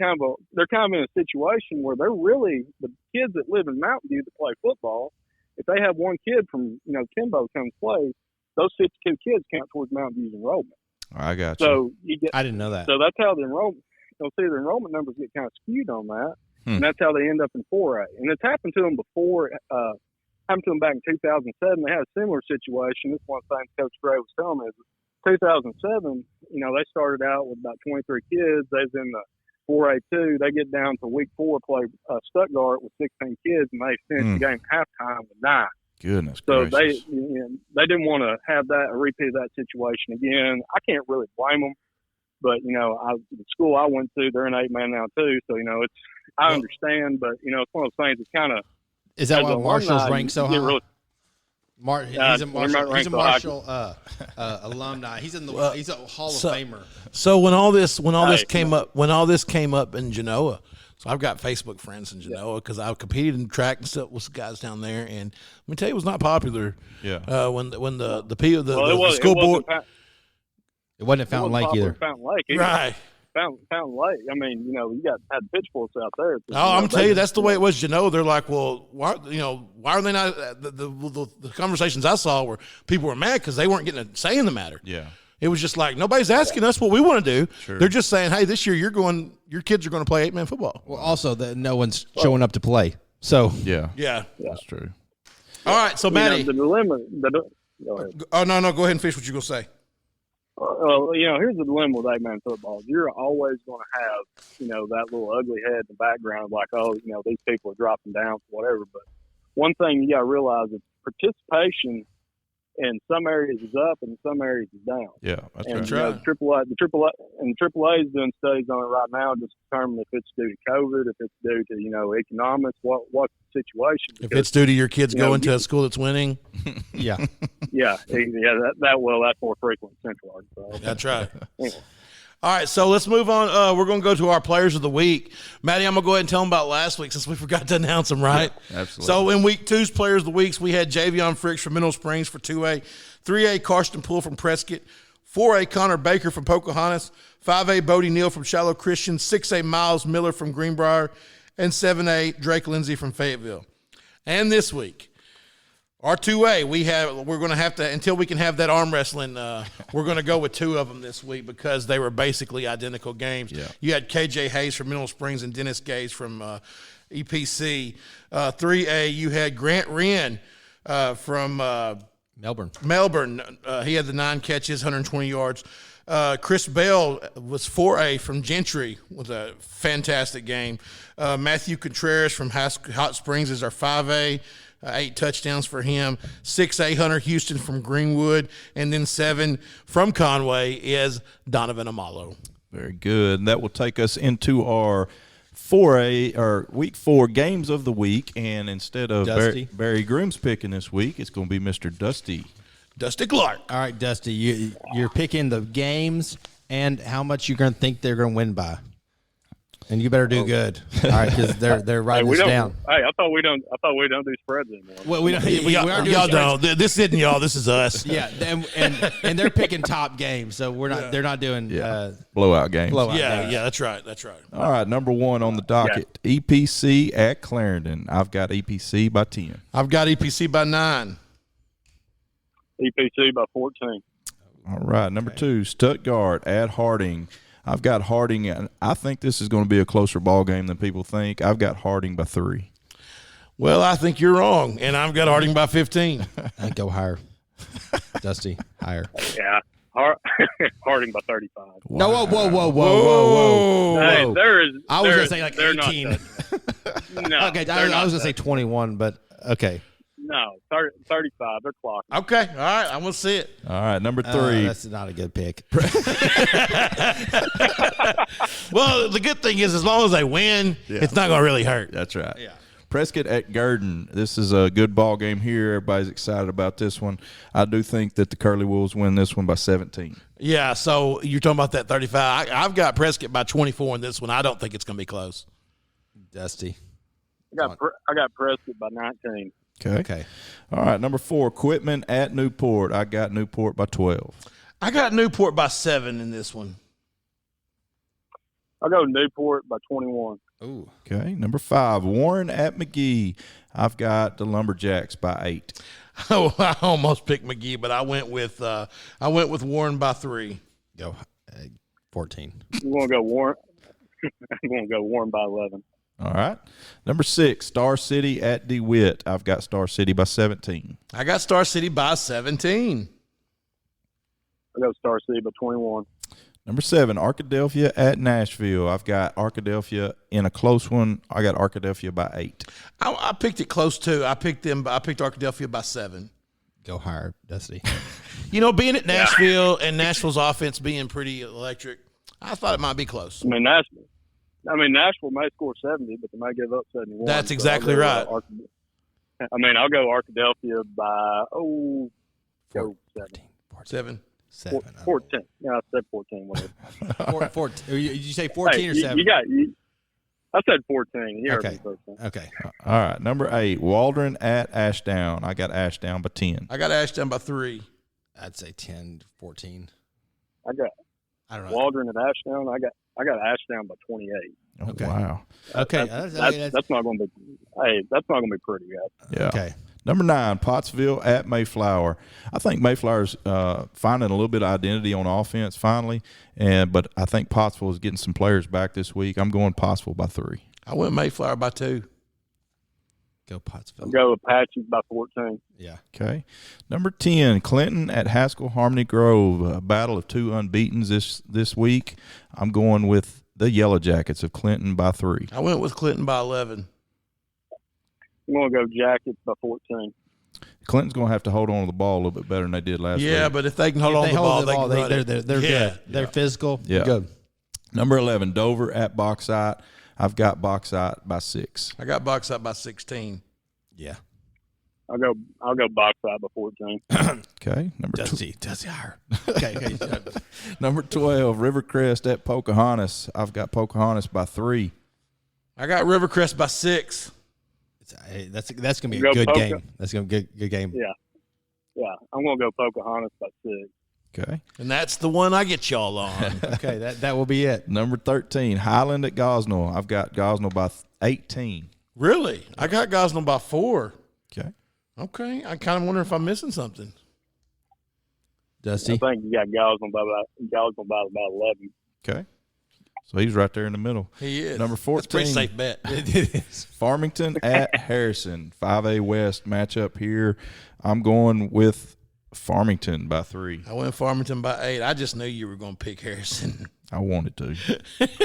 they're kind of in a situation where they're really the kids that live in Mountain View that play football. If they have one kid from Timbo come play, those 52 kids count towards Mountain View's enrollment. I got you. So I didn't know that. So that's how the enrollment numbers get kind of skewed on that, and that's how they end up in 4A. And it's happened to them before. Happened to them back in 2007. They had a similar situation. This one thing Coach Gray was telling me is 2007. They started out with about 23 kids. They was in the 4A2. They get down to week 4, play Stuttgart with 16 kids, and they finished the game at halftime with 9. Goodness so gracious. They didn't want to have a repeat of that situation again. I can't really blame them, but the school I went to, they're an 8-man now too. So I understand, but it's one of those things. It's kind of is that why Marshall's ranked so high? Really, he's a Marshall alumni. He's a Hall of Famer. So when all this came up in Genoa. So I've got Facebook friends in Genoa because I competed in track and stuff with guys down there, and let me tell you, it was not popular. Yeah. When the school board, it wasn't at Fountain Lake either. Fountain Lake, either. Right? Fountain Lake. I mean, you had pitchforks out there. I'm telling you, that's the way it was. Genoa, they're like, well, why are they not? The conversations I saw were people were mad because they weren't getting a say in the matter. Yeah. It was just like nobody's asking us what we want to do. Sure. They're just saying, "Hey, this year your kids are going to play 8-man football." Well, also that no one's showing up to play. So yeah, that's true. All right, so Matty, the dilemma. Go ahead. Oh no, go ahead and finish what you're going to say. Well, here's the dilemma with 8-man football. You're always going to have, that little ugly head in the background, like, these people are dropping down, whatever. But one thing you got to realize is participation in some areas is up and in some areas is down. Yeah, that's right. right. AAA is doing studies on it right now to determine if it's due to COVID, if it's due to economics, what's the situation. If it's due to your kids going to a school that's winning, yeah, that's more frequent in Central Arkansas. That's right. Anyway. All right, so let's move on. We're going to go to our players of the week. Matty, I'm going to go ahead and tell them about last week since we forgot to announce them, right? Yeah, absolutely. So in week 2's players of the weeks, we had Javion Fricks from Mineral Springs for 2A, 3A Karsten Poole from Prescott, 4A Connor Baker from Pocahontas, 5A Bodie Neal from Shallow Christian, 6A Miles Miller from Greenbrier, and 7A Drake Lindsay from Fayetteville. And this week, Our 2A, we're going to have to, until we can have that arm wrestling, we're going to go with two of them this week because they were basically identical games. Yeah. You had KJ Hayes from Mineral Springs and Dennis Gaze from EPC. 3A, you had Grant Wren from Melbourne. He had the 9 catches, 120 yards. Chris Bell was 4A from Gentry with a fantastic game. Matthew Contreras from Hot Springs is our 5A. 8 touchdowns for him. 6A, Hunter Houston from Greenwood. And then 7 from Conway is Donovan Amalo. Very good. And that will take us into our 4A or week 4 games of the week. And instead of Barry Groom's picking this week, it's going to be Mr. Dusty Clark. All right, Dusty, you're picking the games and how much you're going to think they're going to win by. And you better do good, all right? Because they're writing this down. Hey, I thought we don't do spreads anymore. Well, we don't. Y'all don't. This isn't y'all. This is us. Yeah, and they're picking top games, so we're not. They're not doing blowout games. Yeah, that's right. All right, number 1 on the docket, EPC at Clarendon. I've got EPC by 10. I've got EPC by 9. EPC by 14. All right, number 2, Stuttgart at Harding. I've got Harding, and I think this is going to be a closer ball game than people think. I've got Harding by 3. Well, I think you're wrong, and I've got Harding by 15. I'd go higher. Dusty, higher. Yeah, Harding by 35. Wow. No, whoa. Hey, I was going to say like 18. No. Okay, I was going to say 21, but okay. No, 35. They're clocking. Okay, all right, I'm going to see it. All right, number 3. That's not a good pick. Well, the good thing is as long as they win, it's not going to really hurt. That's right. Yeah. Prescott at Gurdon. This is a good ball game here. Everybody's excited about this one. I do think that the Curly Wolves win this one by 17. Yeah, so you're talking about that 35. I've got Prescott by 24 in this one. I don't think it's going to be close. Dusty. I got Prescott by 19. Okay. All right, number 4, Quitman at Newport. I got Newport by 12. I got Newport by 7 in this one. I'll go Newport by 21. Ooh. Okay, number 5, Warren at McGee. I've got the Lumberjacks by 8. Oh, I almost picked McGee, but I went with Warren by 3. Go 14. You want to go Warren? I'm going to go Warren by 11. All right. Number 6, Star City at DeWitt. I've got Star City by 17. I got Star City by 17. I'll go Star City by 21. Number 7, Arkadelphia at Nashville. I've got Arkadelphia in a close one. I got Arkadelphia by 8. I picked it close too. I picked Arkadelphia by 7. Go higher, Dusty. Being at Nashville and Nashville's offense being pretty electric, I thought it might be close. Nashville may score 70, but they may give up 71. That's exactly right. I'll go Arkadelphia by 7. 14. Yeah, I said 14. 14. Did you say 14 or 7? I said 14. You heard me 13. Okay. All right. Number 8, Waldron at Ashdown. I got Ashdown by 10. I got Ashdown by 3. I'd say 10, 14. I don't know. Waldron at Ashdown. I got Ashdown by 28. Oh, okay. Wow. Okay. That's not going to be. Hey, that's not going to be pretty, guys. Yeah. Okay. Number 9, Pottsville at Mayflower. I think Mayflower's finding a little bit of identity on offense finally, but I think Pottsville is getting some players back this week. I'm going Pottsville by 3. I went Mayflower by 2. Go Pottsville. I'll go Apaches by 14. Yeah. Okay. Number 10, Clinton at Haskell Harmony Grove. A battle of 2 unbeatens this week. I'm going with the Yellow Jackets of Clinton by 3. I went with Clinton by 11. I'm going to go Jackets by 14. Clinton's going to have to hold on to the ball a little bit better than they did last week. Yeah, but if they can hold on to the ball, they can run it. They're good. They're physical. Yeah. Good. Number 11, Dover at Bauxite. I've got Bauxite by 6. I got Bauxite by 16. Yeah. I'll go Bauxite by 14. Okay. Dusty higher. Okay. Number 12, Rivercrest at Pocahontas. I've got Pocahontas by 3. I got Rivercrest by 6. That's going to be a good game. That's going to be a good game. Yeah. I'm going to go Pocahontas by 6. Okay. And that's the one I get y'all on. Okay, that will be it. Number 13, Highland at Gosnell. I've got Gosnell by 18. Really? I got Gosnell by 4. Okay. Okay. I kind of wonder if I'm missing something. Dusty. I think you got Gals on about 11. Okay. So he's right there in the middle. He is. Number 14. That's a pretty safe bet. It is. Farmington at Harrison. 5A West matchup here. I'm going with Farmington by 3. I went Farmington by 8. I just knew you were going to pick Harrison. I wanted to.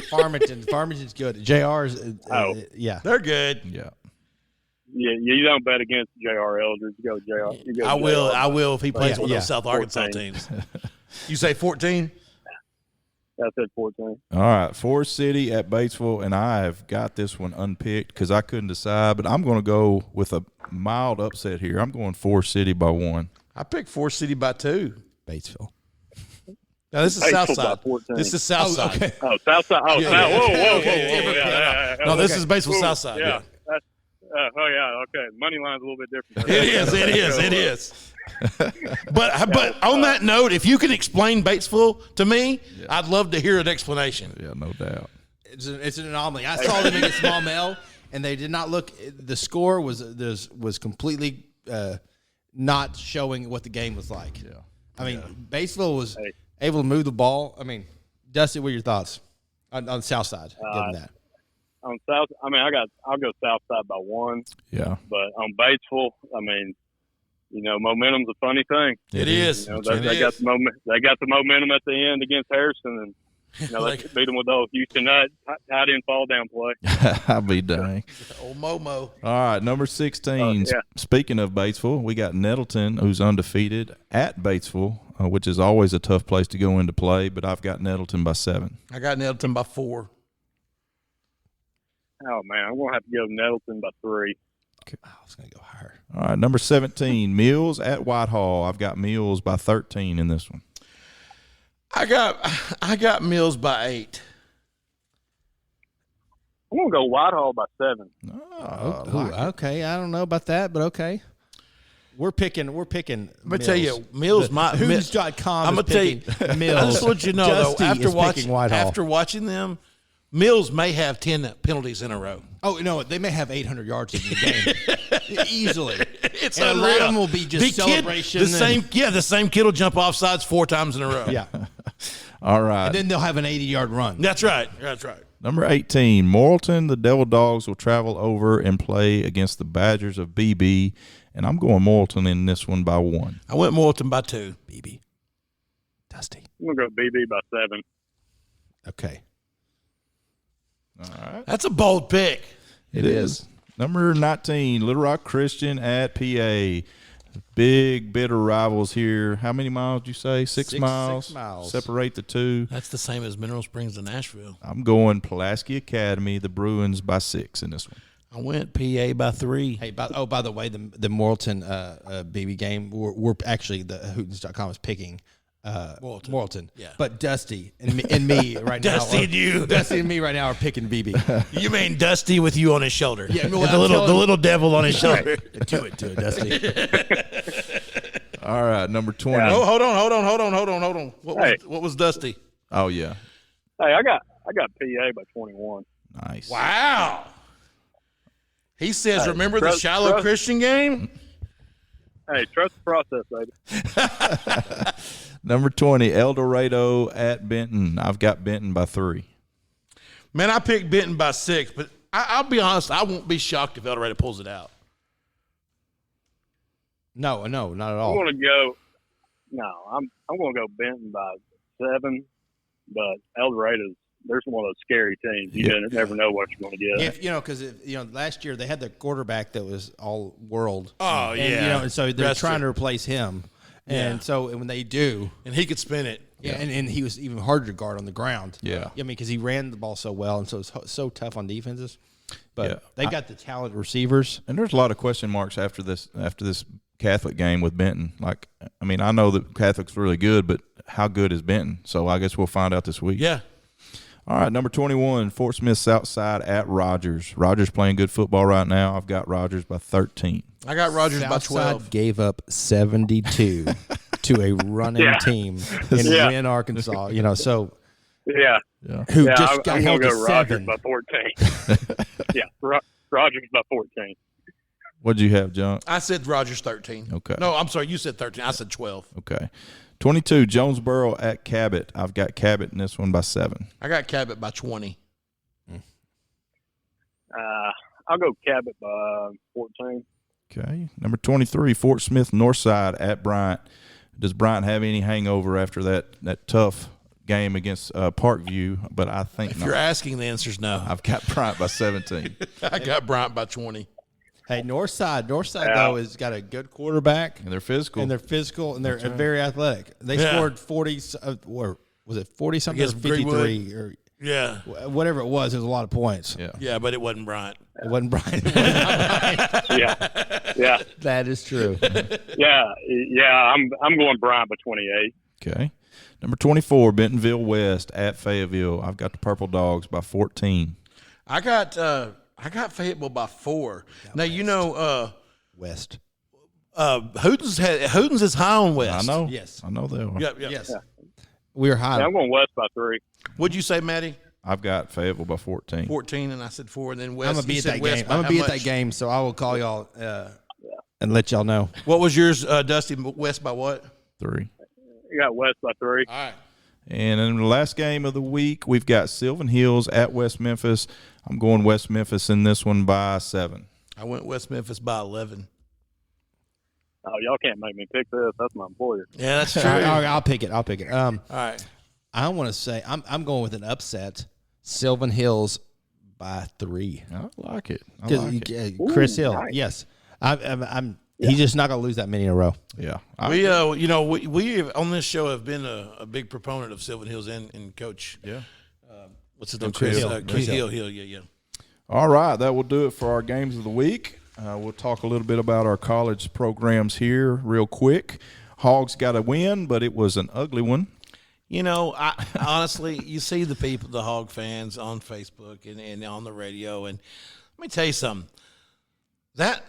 Farmington's good. JR's, yeah. They're good. Yeah. Yeah, you don't bet against J.R. Eldridge. You go J.R. You go I will. JR. I will if he plays one of Yeah. those South Arkansas 14. teams. You say 14? That's at 14. All right. Forest City at Batesville, and I have got this one unpicked because I couldn't decide, but I'm going to go with a mild upset here. I'm going Forest City by 1. I picked Forest City by 2. Batesville. Now, this is Batesville South by side. 14. This is South side. Okay. Oh, South side. Oh, Yeah, South. yeah. Whoa. Different- Yeah. No, this is Batesville Ooh, South side. Yeah. That's, okay. Money line's a little bit different. It is. But on that note, if you can explain Batesville to me, I'd love to hear an explanation. Yeah, no doubt. It's an anomaly. I saw them against Small Mel, and they did not look. The score was completely not showing what the game was like. Yeah. I mean, Batesville was able to move the ball. I mean, Dusty, what are your thoughts on the South side? Given that. On South, I mean, I'll go South side by 1. Yeah. But on Batesville, I mean, momentum's a funny thing. It is. They got the moment. They got the momentum at the end against Harrison, and they beat them with the old Houston tight end fall down play. I'll be dang. Old Momo. All right, number 16. Yeah. Speaking of Batesville, we got Nettleton, who's undefeated at Batesville, which is always a tough place to go into play, but I've got Nettleton by 7. I got Nettleton by 4. Oh man, I'm gonna have to go Nettleton by 3. I was going to go higher. All right, number 17, Mills at Whitehall. I've got Mills by 13 in this one. I got Mills by 8. I'm gonna go Whitehall by 7. Okay, I don't know about that, but okay. We're picking. I'm gonna tell you, Mills might. Who's.com. I'm gonna tell you, Mills. I just want you to know Dusty though, is picking Whitehall. after watching them, Mills may have 10 penalties in a row. Oh no, they may have 800 yards in the game easily. It's and unreal. a lot of them will be just celebration. The same kid will jump off sides 4 times in a row. Yeah. All right. And then they'll have an 80-yard run. That's right. Number 18, Morrilton, the Devil Dogs will travel over and play against the Badgers of BB, and I'm going Morrilton in this one by 1. I went Morrilton by 2. BB. Dusty. I'm gonna go BB by 7. Okay. All right. That's a bold pick. It is. Number 19, Little Rock Christian at PA. Big, bitter rivals here. How many miles did you say? 6 miles? 6 miles. Separate the two. That's the same as Mineral Springs to Nashville. I'm going Pulaski Academy, the Bruins, by 6 in this one. I went PA by 3. Hey, by the way, the Morrilton BB game, we're actually the Hootens.com is picking Morrilton. Yeah. But Dusty and me right now. Dusty and you. Dusty and me right now are picking BB. You mean Dusty with you on his shoulder? Yeah, With the little devil on his shoulder. Do it, Dusty. All right, number 20. Oh, hold on. What was Dusty? Oh, yeah. Hey, I got PA by 21. Nice. Wow. He says, Hey, remember the Shiloh trust- Christian game? Hey, trust the process, baby. Number 20, El Dorado at Benton. I've got Benton by 3. Man, I picked Benton by 6, but I'll be honest, I won't be shocked if El Dorado pulls it out. No, not at I'm all. gonna go. No, I'm gonna go Benton by 7, but El Dorado's. There's one of those scary teams. You never know what you're going to get. Because last year they had the quarterback that was all world. Oh, and, yeah. and so they're That's trying true. to replace him. And Yeah. so when they do, And he could spin it. and he was even harder to guard on the ground. Yeah. I mean, because he ran the ball so well, and so it's so tough on defenses. But Yeah. they've got the talent receivers. And there's a lot of question marks after this Catholic game with Benton. Like, I mean, I know that Catholic's really good, but how good is Benton? So I guess we'll find out this week. Yeah. All right, number 21, Fort Smith Southside at Rogers. Rogers playing good football right now. I've got Rogers by 13. I got Rogers by Southside 12. gave up 72 to a running Yeah. team in Yeah. Wynn, Arkansas. So Yeah, who yeah. just got I'm held gonna to go Rogers 7. by 14. Yeah, Rogers by 14. What'd you have, Junk? I said Rogers 13. Okay. No, I'm sorry. You said 13. I said 12. Okay. 22, Jonesboro at Cabot. I've got Cabot in this one by 7. I got Cabot by 20. I'll go Cabot by 14. Okay. Number 23, Fort Smith Northside at Bryant. Does Bryant have any hangover after that tough game against Parkview? But I think If not. you're asking, the answer's no. I've got Bryant by 17. I got Bryant by 20. Hey, Northside though has got a good quarterback, And they're physical. and they're very athletic. They scored 40. Or was it 40 something? Or Against 53 or Yeah. whatever it was. It was a lot of points. Yeah. Yeah, but it wasn't Bryant. It wasn't Brian. Yeah. That is true. Yeah. I'm going Bryant by 28. Okay. Number 24, Bentonville West at Fayetteville. I've got the Purple Dogs by 14. I got Fayetteville by 4. Now you know West. Hootens is high on West. I know. Yes. I know they are. Yep. Yes. We are high. Yeah, I'm going West by 3. What'd you say, Maddie? I've got Fayetteville by 14. 14, and I said 4, and then West. I'm gonna be you at said that West game. by I'm gonna how be at much? that game, so I will call y'all and let y'all know. What was yours, Dusty? West by what? 3. You got West by 3. All right. And in the last game of the week, we've got Sylvan Hills at West Memphis. I'm going West Memphis in this one by 7. I went West Memphis by 11. Oh, y'all can't make me pick this. That's my employer. Yeah, that's true. I'll pick it. All right. I want to say I'm going with an upset. Sylvan Hills by 3. I like it. Chris Hill. nice. Yes. I'm. He's just not going to lose that many in a row. Yeah. We on this show have been a big proponent of Sylvan Hills and Coach. Yeah. What's his name? Chris Hill. Chris Hill. Yeah. All right. That will do it for our games of the week. We'll talk a little bit about our college programs here real quick. Hogs got a win, but it was an ugly one. You know, I honestly, you see the people, the Hog fans on Facebook and on the radio, and let me tell you something. That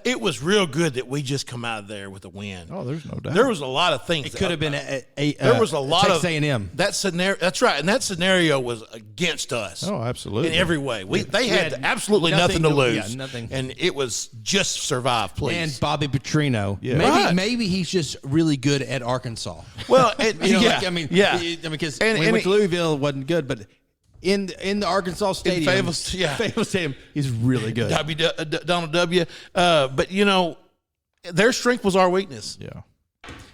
it was real good that we just come out of there with a win. Oh, there's no doubt. There was a lot of things. It could have been there was a lot Texas of A&M. that scenario. That's right, and that scenario was against us. Oh, absolutely. In every way, they had had absolutely nothing to lose. yeah, nothing. And it was just survive, please. And Bobby Petrino. Yeah. Right. Maybe he's just really good at Arkansas. well, You know, yeah, like, I mean, yeah. because And- when he and went to Louisville, it wasn't good, but in the Arkansas Stadium, Fayetteville Stadium, he's really good. Donald W. But you know, their strength was our weakness. Yeah.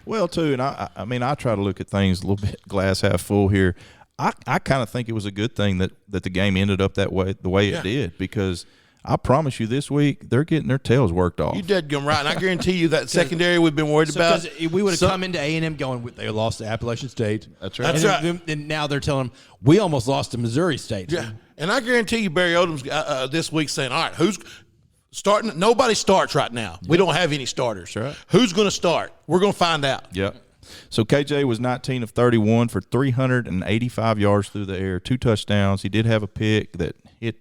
Well, too, and I mean, I try to look at things a little bit glass half full here. I kind of think it was a good thing that the game ended up the way it did, because I promise you this week they're getting their tails worked off. You dead gum right, and I guarantee you that secondary we've been worried about. Because we would have come into A&M going, they lost to Appalachian State. That's right. That's And right. then now they're telling them, we almost lost to Missouri State. Yeah, and I guarantee you Barry Odom's this week saying, all right, who's starting? Nobody starts right now. We don't have any starters. That's right. Who's going to start? We're going to find out. Yep. So KJ was 19 of 31 for 385 yards through the air, 2 touchdowns. He did have a pick that hit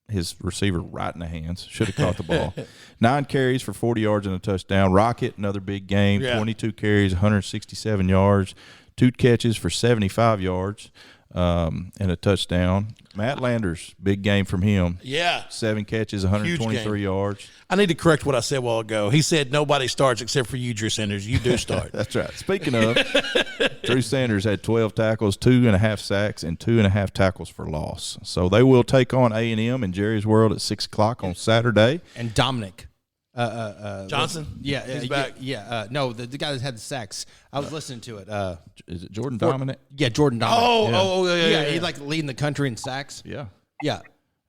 his receiver right in the hands. Should have caught the ball. 9 carries for 40 yards and a touchdown. Rocket, another big game, 22 carries, 167 yards, 2 catches for 75 yards and a touchdown. Matt Landers, big game from him. Yeah. 7 catches, Huge 123 game. yards. I need to correct what I said a while ago. He said nobody starts except for you, Drew Sanders. You do start. That's right. Speaking of, Drew Sanders had 12 tackles, 2.5 sacks, and 2.5 tackles for loss. So they will take on A&M in Jerry's World at 6 o'clock on Saturday. And Dominic. Johnson? Yeah. He's back. No, the guy that had the sacks. I was listening to it. Is it Jordan Dominant? Yeah, Jordan Dominic. Yeah. He's like leading the country in sacks. Yeah. Yeah.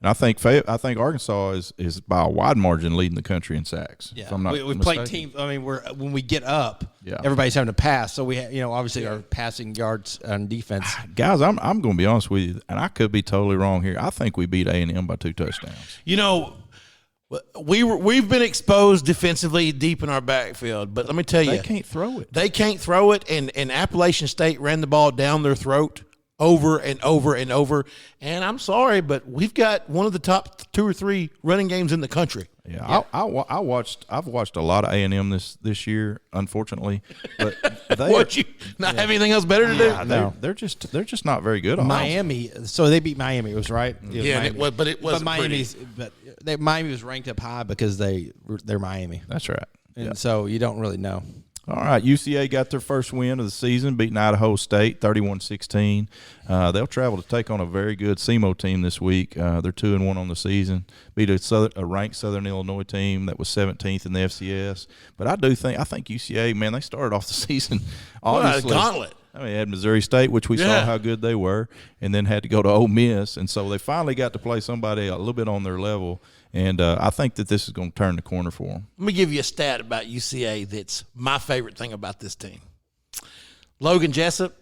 And I think Arkansas is by a wide margin leading the country in sacks. Yeah, If I'm not we play mistaken. team. I mean, when we get up, Yeah. everybody's having to pass. So we, obviously our passing yards on defense. Guys, I'm going to be honest with you, and I could be totally wrong here. I think we beat A&M by 2 touchdowns. You know, we've been exposed defensively deep in our backfield, but let me tell you, They can't throw it. They can't throw it, and Appalachian State ran the ball down their throat over and over and over. And I'm sorry, but we've got one of the top 2 or 3 running games in the country. Yeah. I've watched a lot of A&M this year, unfortunately. But What, you not have anything else better to do? no, they're just not very good on Miami. So they beat Miami. It was right. It was Miami. But it wasn't Miami was ranked up high because they're Miami, That's right. and so you don't really know. All right, UCA got their first win of the season, beating Idaho State 31-16. They'll travel to take on a very good SEMO team this week. They're 2-1 on the season. Beat a ranked Southern Illinois team that was 17th in the FCS. But I think UCA, man, they started off the season obviously. What a gauntlet. I mean, they had Missouri State, which we saw how good they were, and then had to go to Ole Miss, and so they finally got to play somebody a little bit on their level. And I think that this is going to turn the corner for them. Let me give you a stat about UCA that's my favorite thing about this team. Logan Jessup,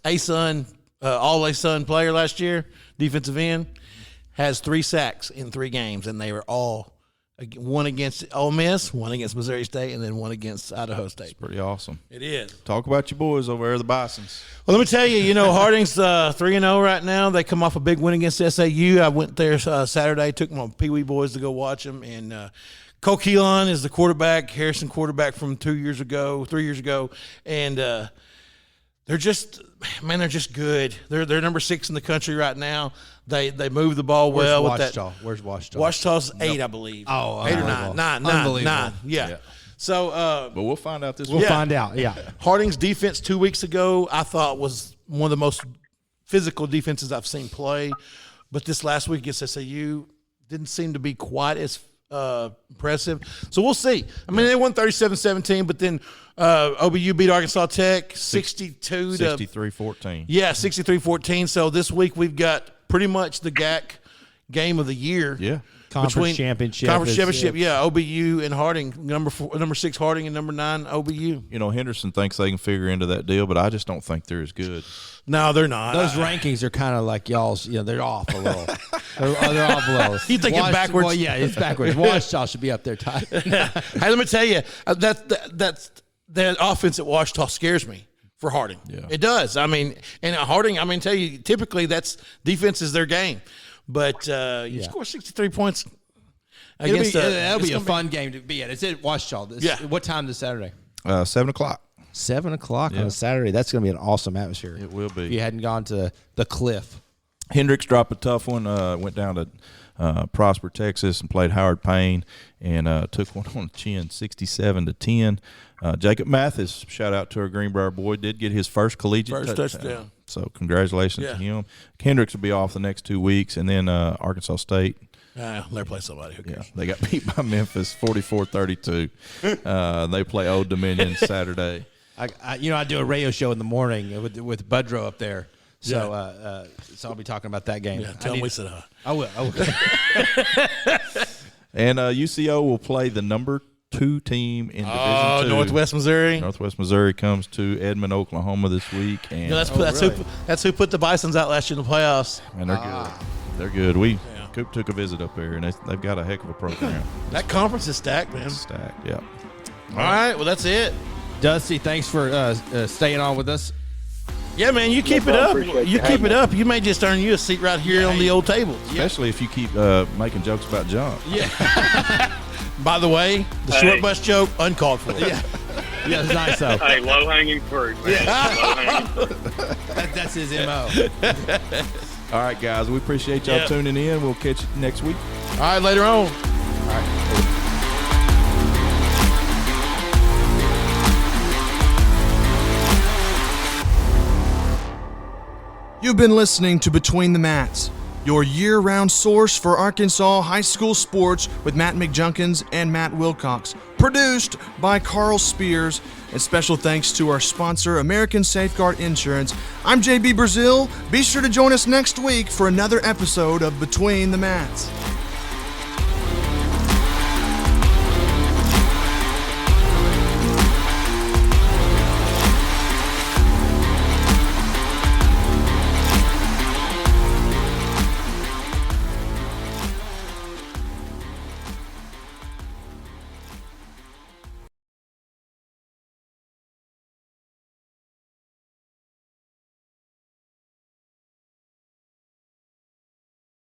A-Sun, all-A-Sun player last year, defensive end, has 3 sacks in 3 games, and they were all one against Ole Miss, one against Missouri State, and then one against Idaho State. It's pretty awesome. It is. Talk about your boys over there, the Bisons. Well, let me tell you, Harding's 3-0 right now. They come off a big win against SAU. I went there Saturday, took my Pee Wee boys to go watch them, and Cole Keelan is the quarterback, Harrison quarterback from 3 years ago, and they're just good. They're number 6 in the country right now. They move the ball well. Where's Washita? Washita's 8, I believe. Oh, 8 or 9. 9. Yeah. So, but we'll find out this we'll week. find out. Yeah. Harding's defense 2 weeks ago, I thought was one of the most physical defenses I've seen play. But this last week against SAU didn't seem to be quite as impressive. So we'll see. I mean, they won 37-17, but then OBU beat Arkansas Tech 63-14. Yeah, 63-14. So this week we've got pretty much the GAC game of the year. Yeah. Conference championship. Yeah. OBU and Harding, number 6 Harding and number 9 OBU. Henderson thinks they can figure into that deal, but I just don't think they're as good. No, they're not. Those rankings are kind of like y'all's. They're off a little. they're off a little. You think it's backwards? Well, yeah, it's backwards. Washita should be up there tight. Hey, let me tell you, that's the offense at Washita scares me for Harding. Yeah. It does. I mean, and Harding, tell you, typically that's defense is their game. But you score 63 points against that'll be a fun game to be at. It's at Washita. What time this Saturday? 7 o'clock. 7 o'clock on a Saturday. That's going to be an awesome atmosphere. It will be. If you hadn't gone to the Cliff. Hendricks dropped a tough one. Went down to Prosper, Texas, and played Howard Payne, and took one on the chin, 67-10. Jacob Mathis, shout out to our Greenbrier boy, did get his first collegiate touchdown. So congratulations to him. Hendricks will be off the next 2 weeks, and then Arkansas State. They'll play somebody. Who cares? Yeah, they got beat by Memphis 44-32. They play Old Dominion Saturday. I do a radio show in the morning with Budrow up there. So so I'll be talking about that game. Yeah, tell him we said hi. I will. And UCO will play the number 2 team in Division 2. Northwest Missouri. Northwest Missouri comes to Edmond, Oklahoma this week. And that's who put the Bisons out last year in the playoffs. And they're good. They're good. Coop took a visit up there, and they've got a heck of a program. That conference is stacked, man. It's stacked, yeah. All right, well, that's it. Dusty, thanks for staying on with us. Yeah, man, you keep it up. You keep it up. You may just earn you a seat right here on the old table. Especially if you keep making jokes about John. Yeah. By the way, the short bus joke, uncalled for. Yeah, it's nice though. Hey, low-hanging fruit, man. Low-hanging fruit. That's his MO. All right, guys, we appreciate y'all tuning in. We'll catch you next week. All right, later on. All right. You've been listening to Between the Mats, your year-round source for Arkansas high school sports with Matt McJunkins and Matt Wilcox. Produced by Carl Spears, and special thanks to our sponsor, American Safeguard Insurance. I'm JB Brazil. Be sure to join us next week for another episode of Between the Mats.